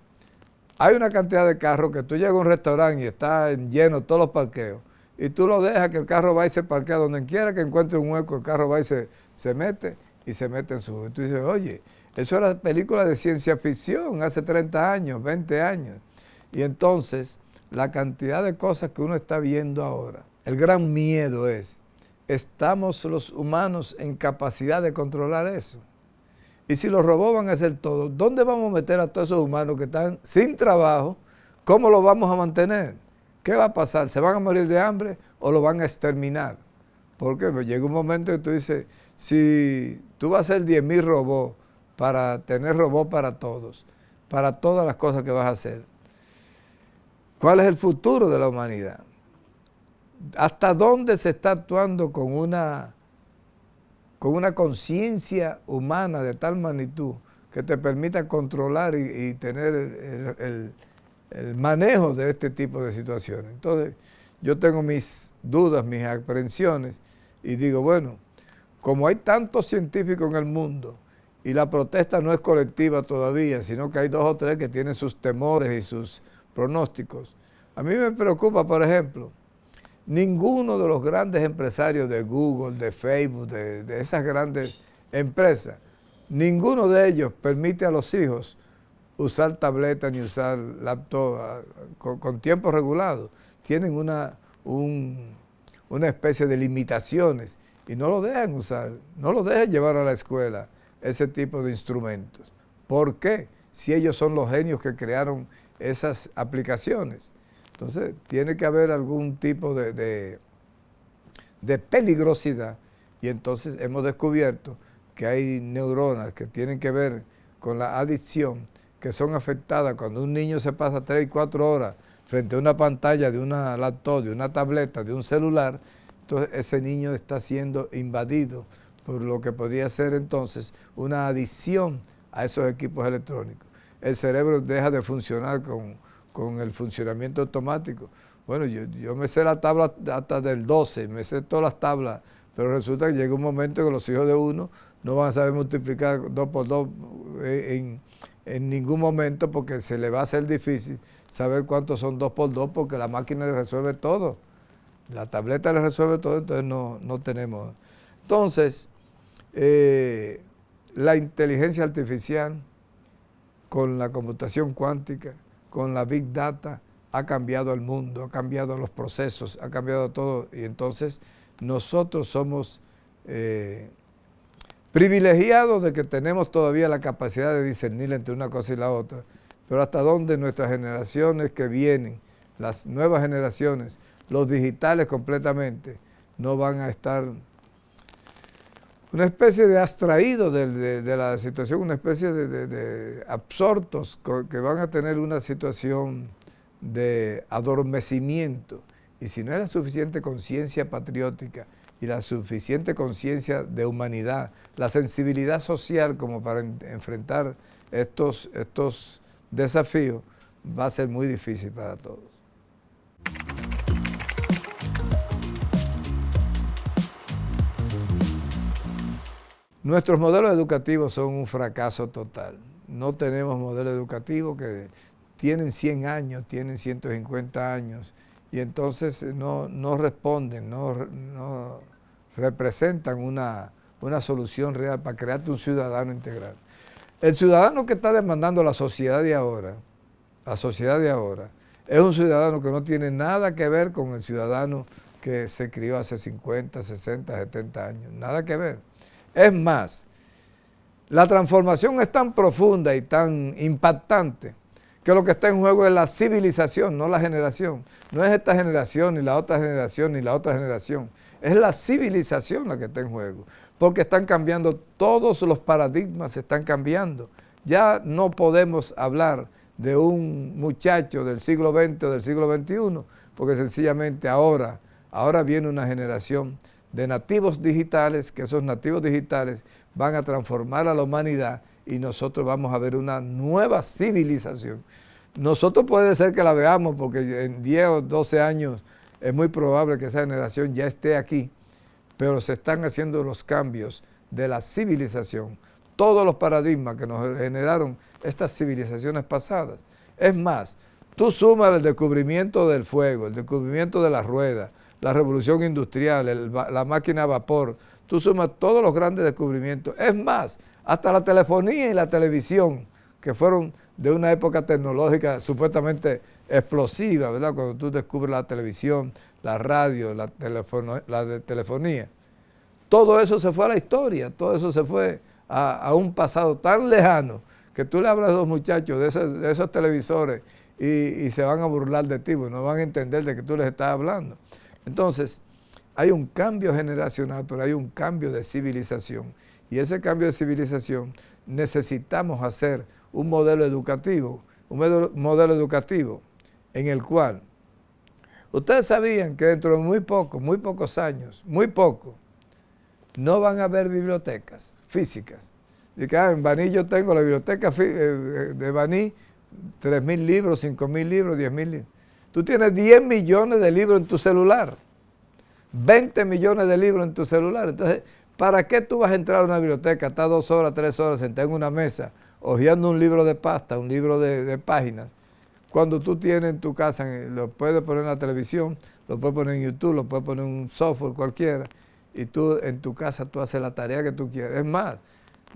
Speaker 1: Hay una cantidad de carros que tú llegas a un restaurante y está lleno todos los parqueos y tú lo dejas que el carro va y se parquea donde quiera que encuentre un hueco, el carro va y se mete en su... Tú dices, oye, eso era película de ciencia ficción hace 30 años, 20 años. Y entonces, la cantidad de cosas que uno está viendo ahora, el gran miedo es, ¿estamos los humanos en capacidad de controlar eso? Y si los robots van a hacer todo, ¿dónde vamos a meter a todos esos humanos que están sin trabajo? ¿Cómo los vamos a mantener? ¿Qué va a pasar? ¿Se van a morir de hambre o lo van a exterminar? Porque llega un momento que tú dices, si tú vas a hacer 10.000 robots para tener robots para todos, para todas las cosas que vas a hacer, ¿cuál es el futuro de la humanidad? ¿Hasta dónde se está actuando con una conciencia humana de tal magnitud que te permita controlar y tener el manejo de este tipo de situaciones? Entonces, yo tengo mis dudas, mis aprehensiones, y digo, bueno, como hay tantos científicos en el mundo, y la protesta no es colectiva todavía, sino que hay 2 o 3 que tienen sus temores y sus pronósticos. A mí me preocupa, por ejemplo, ninguno de los grandes empresarios de Google, de Facebook, de esas grandes empresas, ninguno de ellos permite a los hijos usar tabletas ni usar laptop con tiempo regulado. Tienen una especie de limitaciones y no lo dejan usar, no lo dejan llevar a la escuela ese tipo de instrumentos. ¿Por qué? Si ellos son los genios que crearon esas aplicaciones. Entonces, tiene que haber algún tipo de peligrosidad, y entonces hemos descubierto que hay neuronas que tienen que ver con la adicción, que son afectadas cuando un niño se pasa 3 y 4 horas frente a una pantalla de una laptop, de una tableta, de un celular. Entonces ese niño está siendo invadido por lo que podría ser entonces una adicción a esos equipos electrónicos. El cerebro deja de funcionar con el funcionamiento automático. Bueno, yo me sé la tabla hasta del 12, me sé todas las tablas, pero resulta que llega un momento que los hijos de uno no van a saber multiplicar 2 por 2 en ningún momento, porque se le va a hacer difícil saber cuántos son 2 por 2, porque la máquina le resuelve todo. La tableta le resuelve todo, entonces no tenemos. Entonces, la inteligencia artificial con la computación cuántica, con la Big Data, ha cambiado el mundo, ha cambiado los procesos, ha cambiado todo, y entonces nosotros somos privilegiados de que tenemos todavía la capacidad de discernir entre una cosa y la otra, pero hasta dónde nuestras generaciones que vienen, las nuevas generaciones, los digitales completamente, no van a estar una especie de abstraídos de la situación, una especie de absortos que van a tener una situación de adormecimiento. Y si no hay la suficiente conciencia patriótica y la suficiente conciencia de humanidad, la sensibilidad social como para enfrentar estos desafíos, va a ser muy difícil para todos. Nuestros modelos educativos son un fracaso total. No tenemos modelos educativos que tienen 100 años, tienen 150 años, y entonces no responden, no representan una solución real para crearte un ciudadano integral. El ciudadano que está demandando la sociedad de ahora, es un ciudadano que no tiene nada que ver con el ciudadano que se crió hace 50, 60, 70 años, nada que ver. Es más, la transformación es tan profunda y tan impactante que lo que está en juego es la civilización, no la generación. No es esta generación, ni la otra generación, ni la otra generación. Es la civilización la que está en juego, porque están cambiando, todos los paradigmas están cambiando. Ya no podemos hablar de un muchacho del siglo XX o del siglo XXI, porque sencillamente ahora viene una generación de nativos digitales, que esos nativos digitales van a transformar a la humanidad y nosotros vamos a ver una nueva civilización. Nosotros puede ser que la veamos porque en 10 o 12 años es muy probable que esa generación ya esté aquí, pero se están haciendo los cambios de la civilización, todos los paradigmas que nos generaron estas civilizaciones pasadas. Es más, tú sumas el descubrimiento del fuego, el descubrimiento de la rueda, la revolución industrial, la máquina a vapor, tú sumas todos los grandes descubrimientos. Es más, hasta la telefonía y la televisión, que fueron de una época tecnológica supuestamente explosiva, ¿verdad? Cuando tú descubres la televisión, la radio, la telefonía. Todo eso se fue a la historia, todo eso se fue a un pasado tan lejano que tú le hablas a los muchachos de esos televisores y se van a burlar de ti, porque no van a entender de que tú les estás hablando. Entonces, hay un cambio generacional, pero hay un cambio de civilización. Y ese cambio de civilización necesitamos hacer un modelo educativo en el cual ustedes sabían que dentro de muy pocos años, no van a haber bibliotecas físicas. Y que en Baní yo tengo la biblioteca de Baní, 3.000 libros, 5.000 libros, 10.000 libros. Tú tienes 10 millones de libros en tu celular, 20 millones de libros en tu celular. Entonces, ¿para qué tú vas a entrar a una biblioteca, estar 2 horas, 3 horas sentado en una mesa, hojeando un libro de pasta, un libro de páginas, cuando tú tienes en tu casa, lo puedes poner en la televisión, lo puedes poner en YouTube, lo puedes poner en un software cualquiera, y tú en tu casa tú haces la tarea que tú quieres? Es más,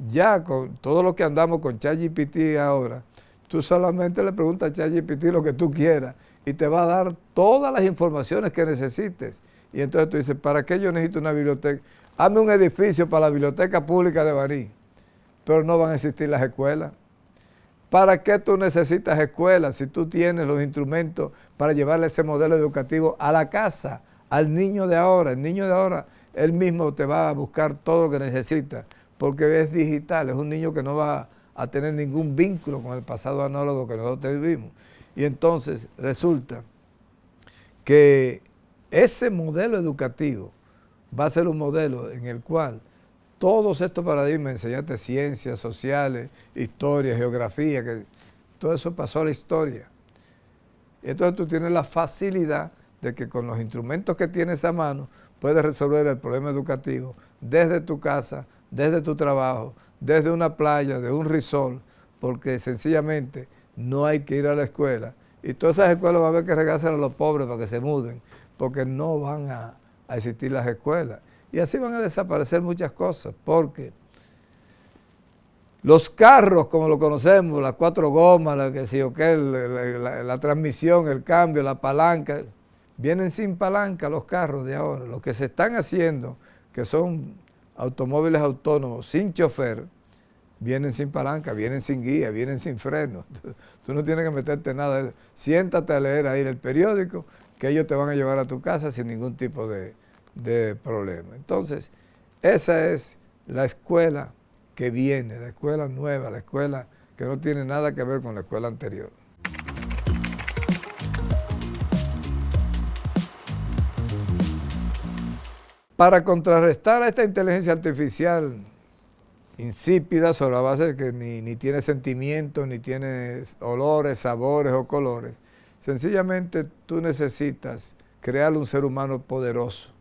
Speaker 1: ya con todo lo que andamos con ChatGPT ahora, tú solamente le preguntas a ChatGPT lo que tú quieras y te va a dar todas las informaciones que necesites. Y entonces tú dices, ¿para qué yo necesito una biblioteca? Hazme un edificio para la biblioteca pública de Baní, pero no van a existir las escuelas. ¿Para qué tú necesitas escuelas si tú tienes los instrumentos para llevarle ese modelo educativo a la casa, al niño de ahora? El niño de ahora, él mismo te va a buscar todo lo que necesita, porque es digital, es un niño que no va a tener ningún vínculo con el pasado análogo que nosotros vivimos. Y entonces resulta que ese modelo educativo va a ser un modelo en el cual todos estos paradigmas, enseñarte ciencias sociales, historia, geografía, que todo eso pasó a la historia. Entonces tú tienes la facilidad de que con los instrumentos que tienes a mano puedes resolver el problema educativo desde tu casa, desde tu trabajo, desde una playa, de un resort, porque sencillamente no hay que ir a la escuela. Y todas esas escuelas va a haber que regárselo a los pobres para que se muden, porque no van a existir las escuelas. Y así van a desaparecer muchas cosas, porque los carros, como lo conocemos, las 4 gomas, la transmisión, el cambio, la palanca, vienen sin palanca los carros de ahora. Los que se están haciendo, que son automóviles autónomos sin chofer, vienen sin palanca, vienen sin guía, vienen sin freno. Tú no tienes que meterte nada. Siéntate a leer ahí el periódico, que ellos te van a llevar a tu casa sin ningún tipo de problema. Entonces, esa es la escuela que viene, la escuela nueva, la escuela que no tiene nada que ver con la escuela anterior. Para contrarrestar a esta inteligencia artificial insípida, sobre la base de que ni tiene sentimientos, ni tiene olores, sabores o colores, sencillamente tú necesitas crear un ser humano poderoso,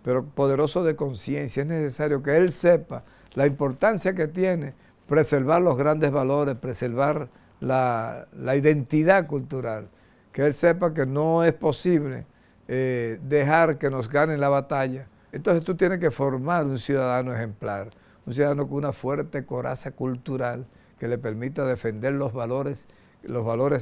Speaker 1: pero poderoso de conciencia. Es necesario que él sepa la importancia que tiene preservar los grandes valores, preservar la identidad cultural, que él sepa que no es posible dejar que nos ganen la batalla. Entonces tú tienes que formar un ciudadano ejemplar, un ciudadano con una fuerte coraza cultural que le permita defender los valores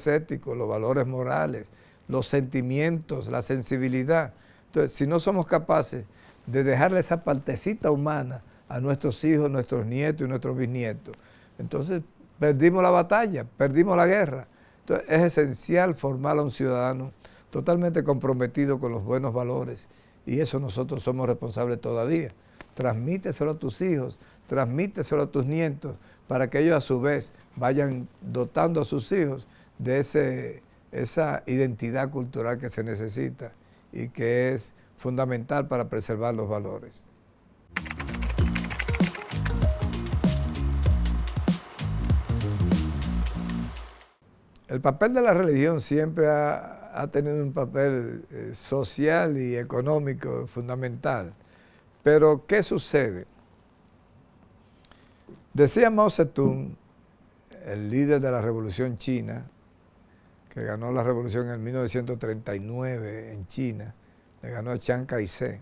Speaker 1: éticos, los valores morales, los sentimientos, la sensibilidad. Entonces, si no somos capaces de dejarle esa partecita humana a nuestros hijos, nuestros nietos y nuestros bisnietos, entonces perdimos la batalla, perdimos la guerra. Entonces, es esencial formar a un ciudadano totalmente comprometido con los buenos valores, y eso nosotros somos responsables todavía. Transmíteselo a tus hijos, transmíteselo a tus nietos, para que ellos a su vez vayan dotando a sus hijos de esa identidad cultural que se necesita y que es fundamental para preservar los valores. El papel de la religión siempre ha tenido un papel social y económico fundamental. Pero, ¿qué sucede? Decía Mao Zedong, el líder de la Revolución China, que ganó la revolución en 1939 en China, le ganó a Chiang Kai-shek.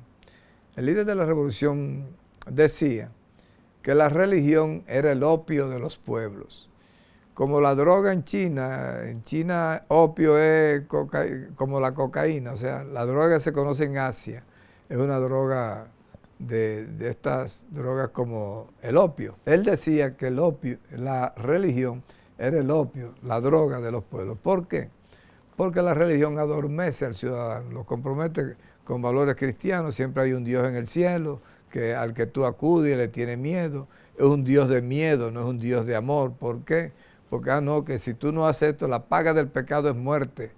Speaker 1: El líder de la revolución decía que la religión era el opio de los pueblos. Como la droga en China opio es como la cocaína, o sea, la droga que se conoce en Asia es una droga de estas drogas como el opio. Él decía que el opio, la religión, era el opio, la droga de los pueblos. ¿Por qué? Porque la religión adormece al ciudadano, lo compromete con valores cristianos. Siempre hay un Dios en el cielo al que tú acudes y le tienes miedo. Es un Dios de miedo, no es un Dios de amor. ¿Por qué? Porque, no, que si tú no haces esto, la paga del pecado es muerte,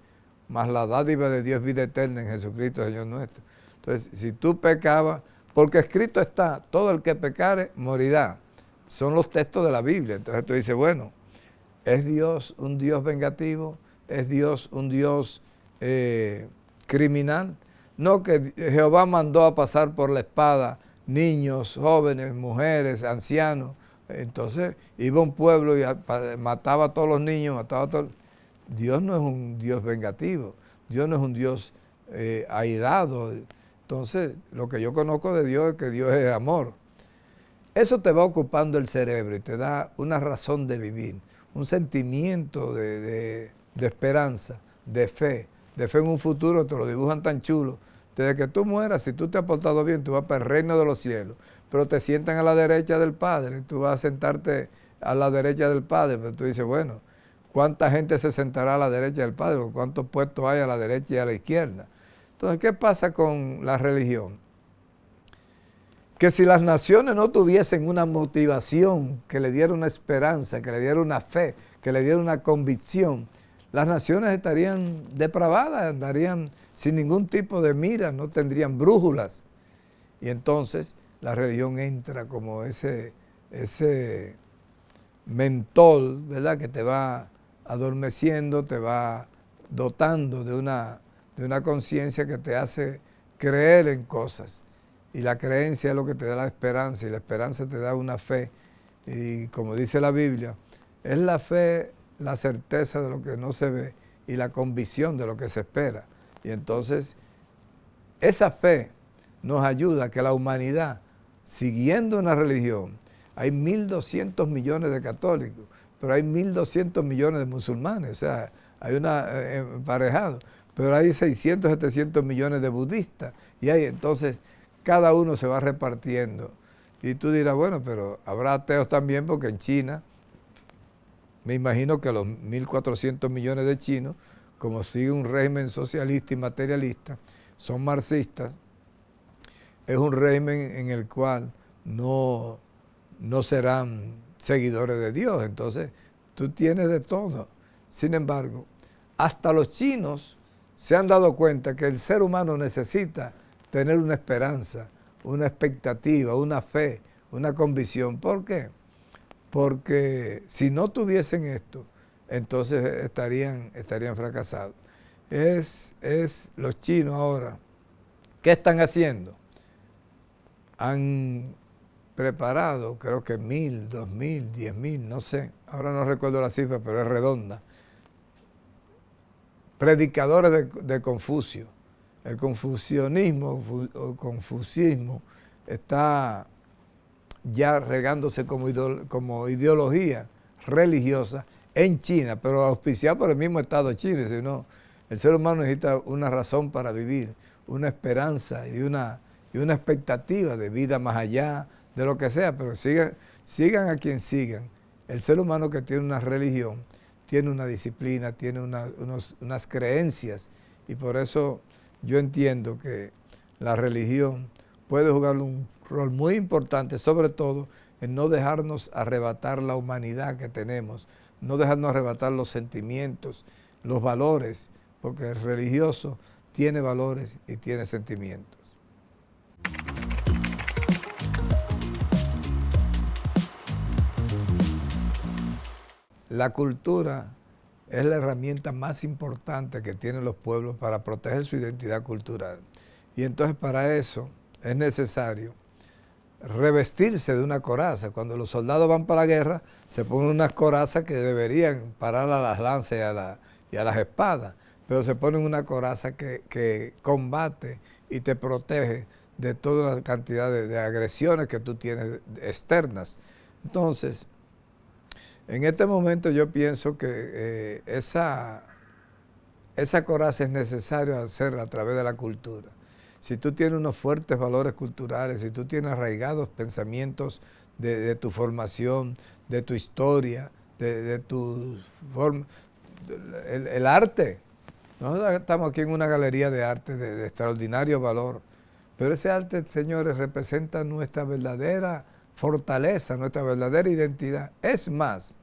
Speaker 1: mas la dádiva de Dios es vida eterna en Jesucristo, Señor nuestro. Entonces, si tú pecabas, porque escrito está, todo el que pecare morirá. Son los textos de la Biblia. Entonces tú dices, bueno, ¿es Dios un Dios vengativo? ¿Es Dios un Dios criminal? No, que Jehová mandó a pasar por la espada niños, jóvenes, mujeres, ancianos. Entonces iba un pueblo y mataba a todos los niños, mataba a todos. Dios no es un Dios vengativo, Dios no es un Dios airado. Entonces, lo que yo conozco de Dios es que Dios es amor. Eso te va ocupando el cerebro y te da una razón de vivir, un sentimiento de esperanza, de fe en un futuro. Te lo dibujan tan chulo. Desde que tú mueras, si tú te has portado bien, tú vas para el reino de los cielos, pero te sientan a la derecha del Padre, tú vas a sentarte a la derecha del Padre, pero tú dices, bueno, ¿cuánta gente se sentará a la derecha del Padre? ¿Cuántos puestos hay a la derecha y a la izquierda? Entonces, ¿qué pasa con la religión? Que si las naciones no tuviesen una motivación que le diera una esperanza, que le diera una fe, que le diera una convicción, las naciones estarían depravadas, andarían sin ningún tipo de mira, no tendrían brújulas. Y entonces la religión entra como ese mentol, ¿verdad?, que te va adormeciendo, te va dotando de una conciencia que te hace creer en cosas. Y la creencia es lo que te da la esperanza, y la esperanza te da una fe. Y como dice la Biblia, es la fe la certeza de lo que no se ve y la convicción de lo que se espera. Y entonces esa fe nos ayuda a que la humanidad, siguiendo una religión, hay 1.200 millones de católicos, pero hay 1.200 millones de musulmanes, o sea, hay una emparejado, pero hay 600, 700 millones de budistas, y hay entonces cada uno se va repartiendo. Y tú dirás, bueno, pero habrá ateos también, porque en China, me imagino que los 1.400 millones de chinos, como sigue un régimen socialista y materialista, son marxistas, es un régimen en el cual no serán seguidores de Dios. Entonces, tú tienes de todo. Sin embargo, hasta los chinos se han dado cuenta que el ser humano necesita tener una esperanza, una expectativa, una fe, una convicción. ¿Por qué? Porque si no tuviesen esto, entonces estarían fracasados. Los chinos ahora, ¿qué están haciendo? Han preparado, creo que 1.000, 2.000, 10.000, no sé, ahora no recuerdo la cifra, pero es redonda, predicadores de Confucio. El confucianismo o confucismo está ya regándose como ideología religiosa en China, pero auspiciada por el mismo Estado chino. Sino, el ser humano necesita una razón para vivir, una esperanza y una expectativa de vida más allá de lo que sea, pero sigan a quien sigan. El ser humano que tiene una religión tiene una disciplina, tiene unas creencias, y por eso yo entiendo que la religión puede jugar un rol muy importante, sobre todo en no dejarnos arrebatar la humanidad que tenemos, no dejarnos arrebatar los sentimientos, los valores, porque el religioso tiene valores y tiene sentimientos. La cultura es la herramienta más importante que tienen los pueblos para proteger su identidad cultural. Y entonces para eso es necesario revestirse de una coraza. Cuando los soldados van para la guerra, se ponen unas corazas que deberían parar a las lanzas y a las espadas, pero se ponen una coraza que combate y te protege de toda la cantidad de agresiones que tú tienes externas. Entonces, en este momento yo pienso que esa coraza es necesario hacerla a través de la cultura. si tú tienes unos fuertes valores culturales, si tú tienes arraigados pensamientos de tu formación, de tu historia, de tu forma, el arte. Nosotros estamos aquí en una galería de arte de extraordinario valor, pero ese arte, señores, representa nuestra verdadera fortaleza, nuestra verdadera identidad. Es más,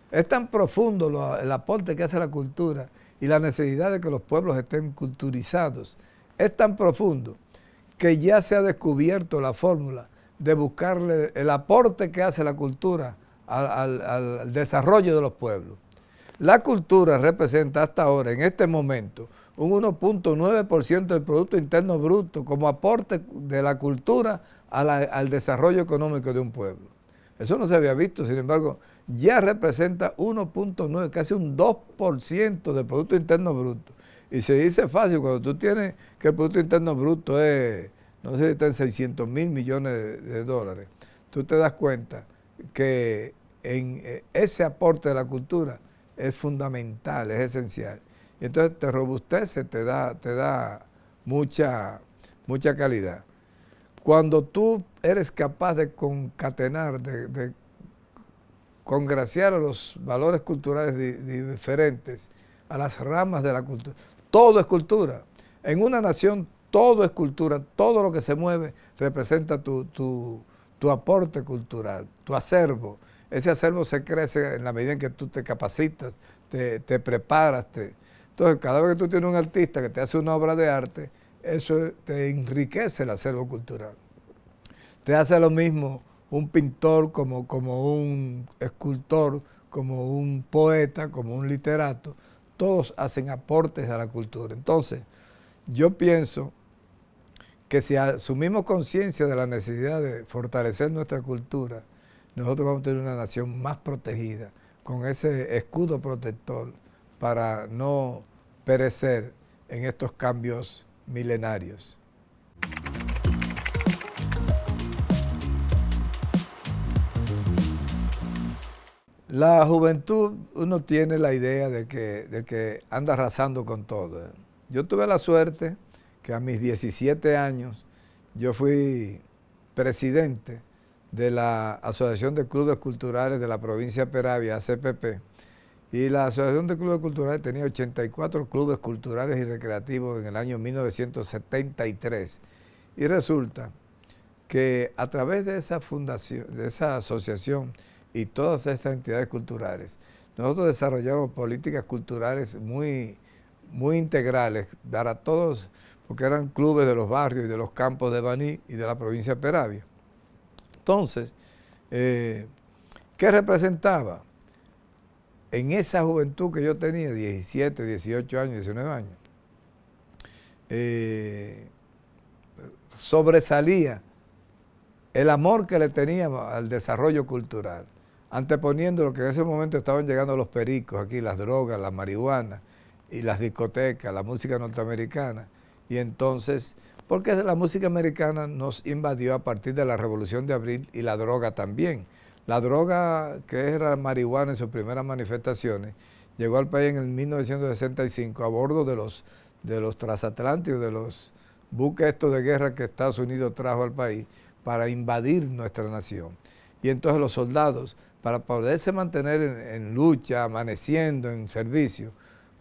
Speaker 1: es tan profundo el aporte que hace la cultura y la necesidad de que los pueblos estén culturizados. Es tan profundo que ya se ha descubierto la fórmula de buscarle el aporte que hace la cultura al desarrollo de los pueblos. La cultura representa hasta ahora, en este momento, un 1.9% del Producto Interno Bruto como aporte de la cultura al desarrollo económico de un pueblo. Eso no se había visto, sin embargo, ya representa 1.9, casi un 2% del Producto Interno Bruto. Y se dice fácil, cuando tú tienes que el Producto Interno Bruto es, no sé si está en 600 mil millones de dólares, tú te das cuenta que en ese aporte de la cultura es fundamental, es esencial. Y entonces te robustece, te da mucha calidad. Cuando tú eres capaz de concatenar, de congraciar a los valores culturales diferentes, a las ramas de la cultura, todo es cultura. En una nación todo es cultura, todo lo que se mueve representa tu aporte cultural, tu acervo. Ese acervo se crece en la medida en que tú te capacitas, te preparas. Entonces, cada vez que tú tienes un artista que te hace una obra de arte, eso te enriquece el acervo cultural. Te hace lo mismo un pintor como un escultor, como un poeta, como un literato. Todos hacen aportes a la cultura. Entonces, yo pienso que si asumimos conciencia de la necesidad de fortalecer nuestra cultura, nosotros vamos a tener una nación más protegida, con ese escudo protector para no perecer en estos cambios milenarios. La juventud, uno tiene la idea de que anda arrasando con todo. Yo tuve la suerte que a mis 17 años yo fui presidente de la Asociación de Clubes Culturales de la provincia de Peravia, ACPP, y la Asociación de Clubes Culturales tenía 84 clubes culturales y recreativos en el año 1973. Y resulta que a través de esa fundación, de esa asociación y todas estas entidades culturales, nosotros desarrollamos políticas culturales muy integrales para todos, porque eran clubes de los barrios y de los campos de Baní y de la provincia de Peravia. Entonces, ¿qué representaba? En esa juventud que yo tenía, 17, 18 años, 19 años, sobresalía el amor que le teníamos al desarrollo cultural, anteponiendo lo que en ese momento estaban llegando los pericos aquí, las drogas, la marihuana y las discotecas, la música norteamericana. Y entonces, porque la música americana nos invadió a partir de la Revolución de Abril y la droga también. La droga, que era marihuana en sus primeras manifestaciones, llegó al país en el 1965 a bordo de los transatlánticos, de los buques estos de guerra que Estados Unidos trajo al país para invadir nuestra nación. Y entonces los soldados, para poderse mantener en lucha, amaneciendo, en servicio,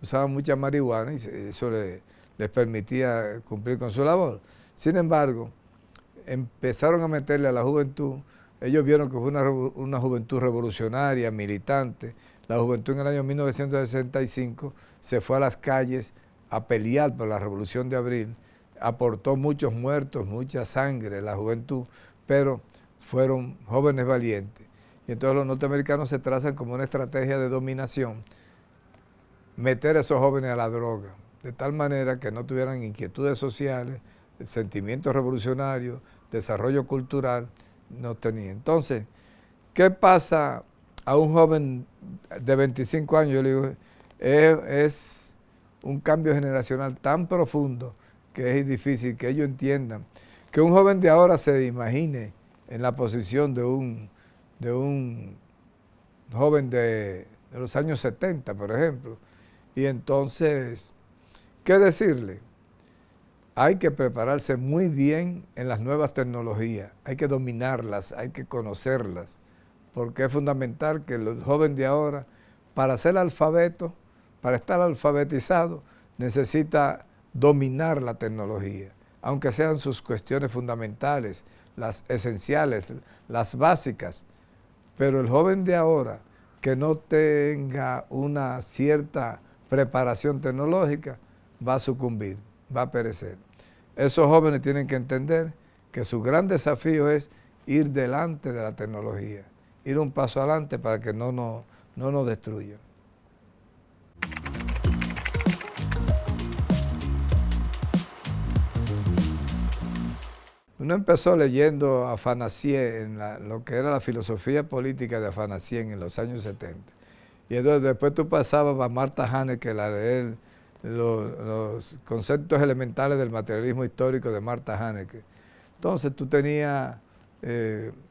Speaker 1: usaban mucha marihuana y eso les permitía cumplir con su labor. Sin embargo, empezaron a meterle a la juventud. Ellos vieron que fue una juventud revolucionaria, militante. La juventud en el año 1965 se fue a las calles a pelear por la Revolución de Abril. Aportó muchos muertos, mucha sangre la juventud, pero fueron jóvenes valientes. Y entonces los norteamericanos se trazan como una estrategia de dominación, meter a esos jóvenes a la droga, de tal manera que no tuvieran inquietudes sociales, sentimientos revolucionarios, desarrollo cultural, no tenían. Entonces, ¿qué pasa a un joven de 25 años? Yo le digo, es un cambio generacional tan profundo que es difícil que ellos entiendan. Que un joven de ahora se imagine en la posición de un joven de los años 70, por ejemplo. Y entonces, ¿qué decirle? hay que prepararse muy bien en las nuevas tecnologías, hay que dominarlas, hay que conocerlas, porque es fundamental que los jóvenes de ahora, para ser alfabeto, para estar alfabetizado, necesita dominar la tecnología, aunque sean sus cuestiones fundamentales, las esenciales, las básicas. Pero el joven de ahora que no tenga una cierta preparación tecnológica va a sucumbir, va a perecer. Esos jóvenes tienen que entender que su gran desafío es ir delante de la tecnología, ir un paso adelante para que no nos destruya. Uno empezó leyendo a Afanasieff, lo que era la filosofía política de Afanasieff en los años 70. Y entonces después tú pasabas a Marta Haneke a leer los conceptos elementales del materialismo histórico de Marta Haneke. Entonces tú tenías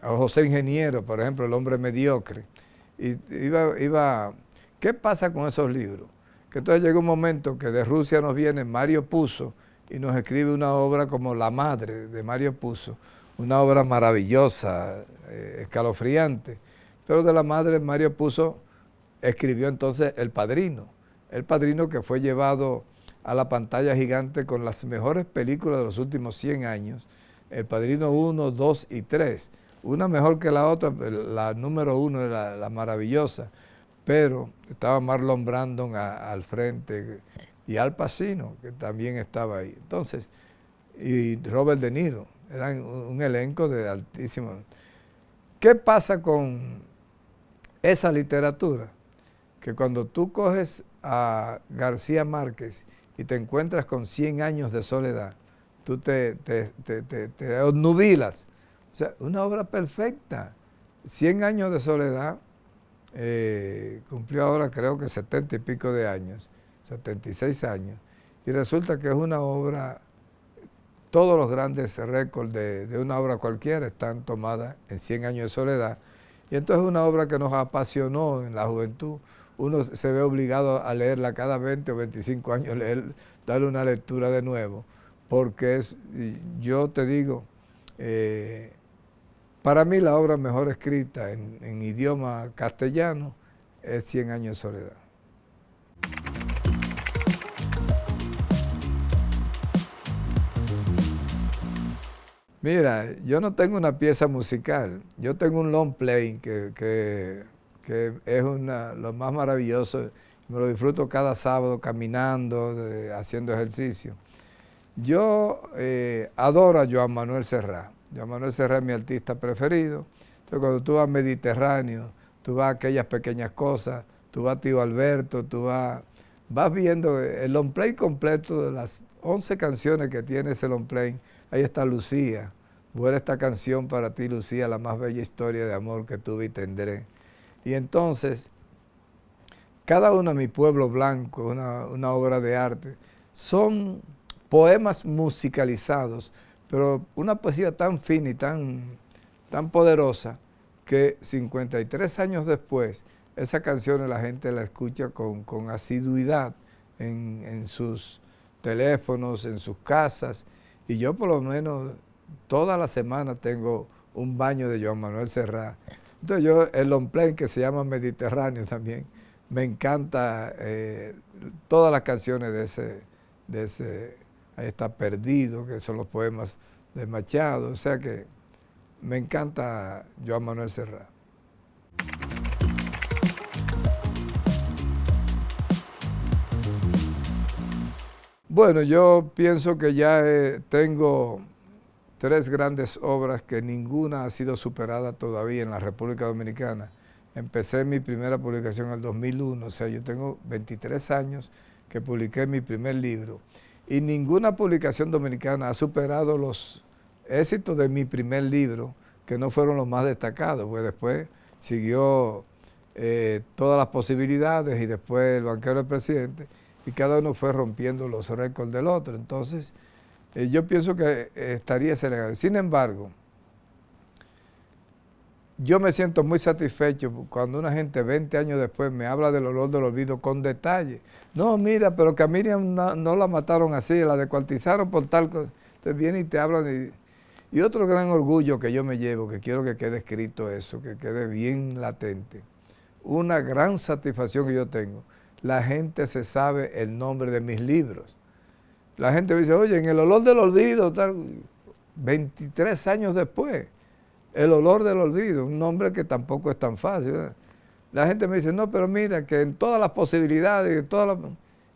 Speaker 1: a José Ingeniero, por ejemplo, El hombre mediocre. Y ¿qué pasa con esos libros? Que entonces llega un momento que de Rusia nos viene Mario Puzo y nos escribe una obra como La Madre de Mario Puzo, una obra maravillosa, escalofriante. Pero de La Madre Mario Puzo escribió entonces El Padrino que fue llevado a la pantalla gigante con las mejores películas de los últimos 100 años, El Padrino 1, 2 y 3, una mejor que la otra, la número 1 era la maravillosa, pero estaba Marlon Brando al frente y Al Pacino, que también estaba ahí. Entonces, y Robert De Niro, eran un elenco de altísimo. ¿Qué pasa con esa literatura? Que cuando tú coges a García Márquez y te encuentras con 100 años de soledad, tú te obnubilas. O sea, una obra perfecta. 100 años de soledad, cumplió ahora creo que 70 y pico de años, 76 años, y resulta que es una obra, todos los grandes récords de una obra cualquiera están tomadas en 100 años de soledad, y entonces es una obra que nos apasionó en la juventud. Uno se ve obligado a leerla cada 20 o 25 años, darle una lectura de nuevo, porque yo te digo, para mí la obra mejor escrita en idioma castellano es 100 años de soledad. Mira, yo no tengo una pieza musical, yo tengo un long play que es lo más maravilloso, me lo disfruto cada sábado caminando, haciendo ejercicio. Yo adoro a Joan Manuel Serrat. Joan Manuel Serrat es mi artista preferido. Entonces cuando tú vas a Mediterráneo, tú vas a aquellas pequeñas cosas, tú vas a Tío Alberto, vas viendo el long play completo de las 11 canciones que tiene ese long play. Ahí está Lucía. Vuela esta canción para ti, Lucía, la más bella historia de amor que tuve y tendré. Y entonces, cada uno de Mi Pueblo Blanco, una obra de arte, son poemas musicalizados, pero una poesía tan fina y tan poderosa que 53 años después, esa canción la gente la escucha con asiduidad en sus teléfonos, en sus casas, y yo por lo menos toda la semana tengo un baño de Joan Manuel Serrat. Entonces yo, el long play que se llama Mediterráneo también, me encanta todas las canciones de ese, ahí está Perdido, que son los poemas de Machado, o sea que me encanta Joan Manuel Serrat. Bueno, yo pienso que ya tengo 3 grandes obras que ninguna ha sido superada todavía en la República Dominicana. Empecé mi primera publicación en el 2001, o sea, yo tengo 23 años que publiqué mi primer libro. Y ninguna publicación dominicana ha superado los éxitos de mi primer libro, que no fueron los más destacados, porque después siguió todas las posibilidades y después El banquero del presidente, y cada uno fue rompiendo los récords del otro. Entonces, yo pienso que estaría ese legado. Sin embargo, yo me siento muy satisfecho cuando una gente 20 años después me habla del olor del olvido con detalle. No, mira, pero que a Miriam no la mataron así, la descuartizaron por tal cosa. Entonces vienen y te hablan. Y otro gran orgullo que yo me llevo, que quiero que quede escrito eso, que quede bien latente. Una gran satisfacción que yo tengo. La gente se sabe el nombre de mis libros. La gente me dice, oye, en el olor del olvido, tal, 23 años después. El olor del olvido, un nombre que tampoco es tan fácil, ¿verdad? La gente me dice, no, pero mira, que en todas las posibilidades,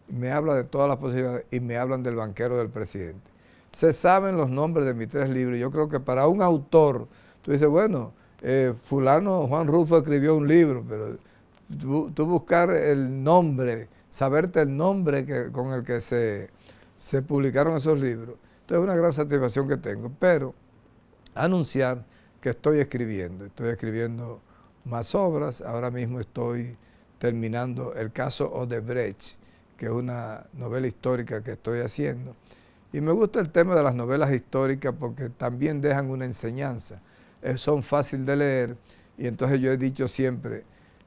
Speaker 1: me habla de todas las posibilidades y me hablan del banquero del presidente. Se saben los nombres de mis 3 libros. Yo creo que para un autor, tú dices, bueno, fulano Juan Rulfo escribió un libro, pero tú buscar el nombre, saberte el nombre con el que se publicaron esos libros. Entonces es una gran satisfacción que tengo, pero anunciar que estoy escribiendo más obras. Ahora mismo estoy terminando el caso Odebrecht, que es una novela histórica que estoy haciendo. Y me gusta el tema de las novelas históricas porque también dejan una enseñanza. Son fáciles de leer y entonces yo he dicho siempre,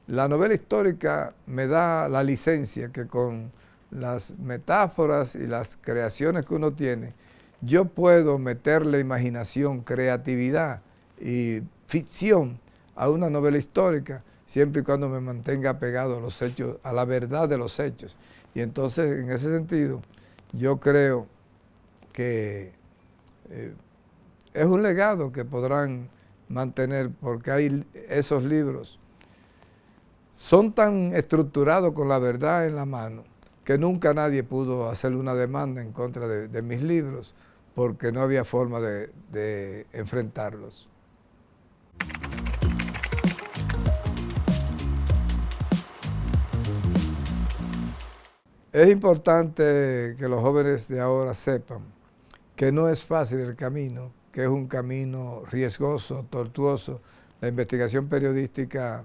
Speaker 1: la novela histórica me da la licencia que con las metáforas y las creaciones que uno tiene, yo puedo meterle imaginación, creatividad y ficción a una novela histórica, siempre y cuando me mantenga apegado a los hechos, a la verdad de los hechos. Y entonces, en ese sentido, yo creo que es un legado que podrán mantener, porque hay esos libros, son tan estructurados con la verdad en la mano, que nunca nadie pudo hacerle una demanda en contra de mis libros, porque no había forma de enfrentarlos. Es importante que los jóvenes de ahora sepan que no es fácil el camino, que es un camino riesgoso, tortuoso. La investigación periodística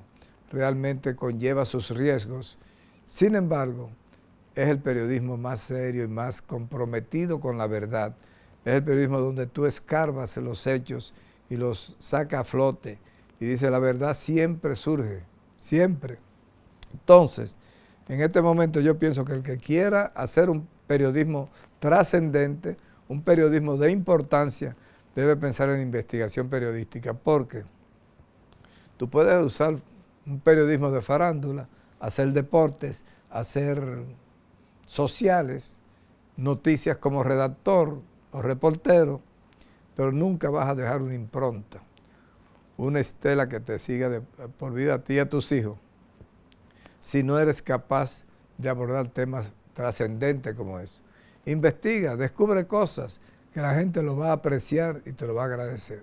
Speaker 1: realmente conlleva sus riesgos. Sin embargo, es el periodismo más serio y más comprometido con la verdad. Es el periodismo donde tú escarbas los hechos y los saca a flote. Y dice, la verdad siempre surge, siempre. Entonces, en este momento yo pienso que el que quiera hacer un periodismo trascendente, un periodismo de importancia, debe pensar en investigación periodística, porque tú puedes usar un periodismo de farándula, hacer deportes, hacer sociales, noticias como redactor o reportero, pero nunca vas a dejar una impronta, una estela que te siga por vida a ti y a tus hijos, si no eres capaz de abordar temas trascendentes como eso. Investiga, descubre cosas que la gente lo va a apreciar y te lo va a agradecer.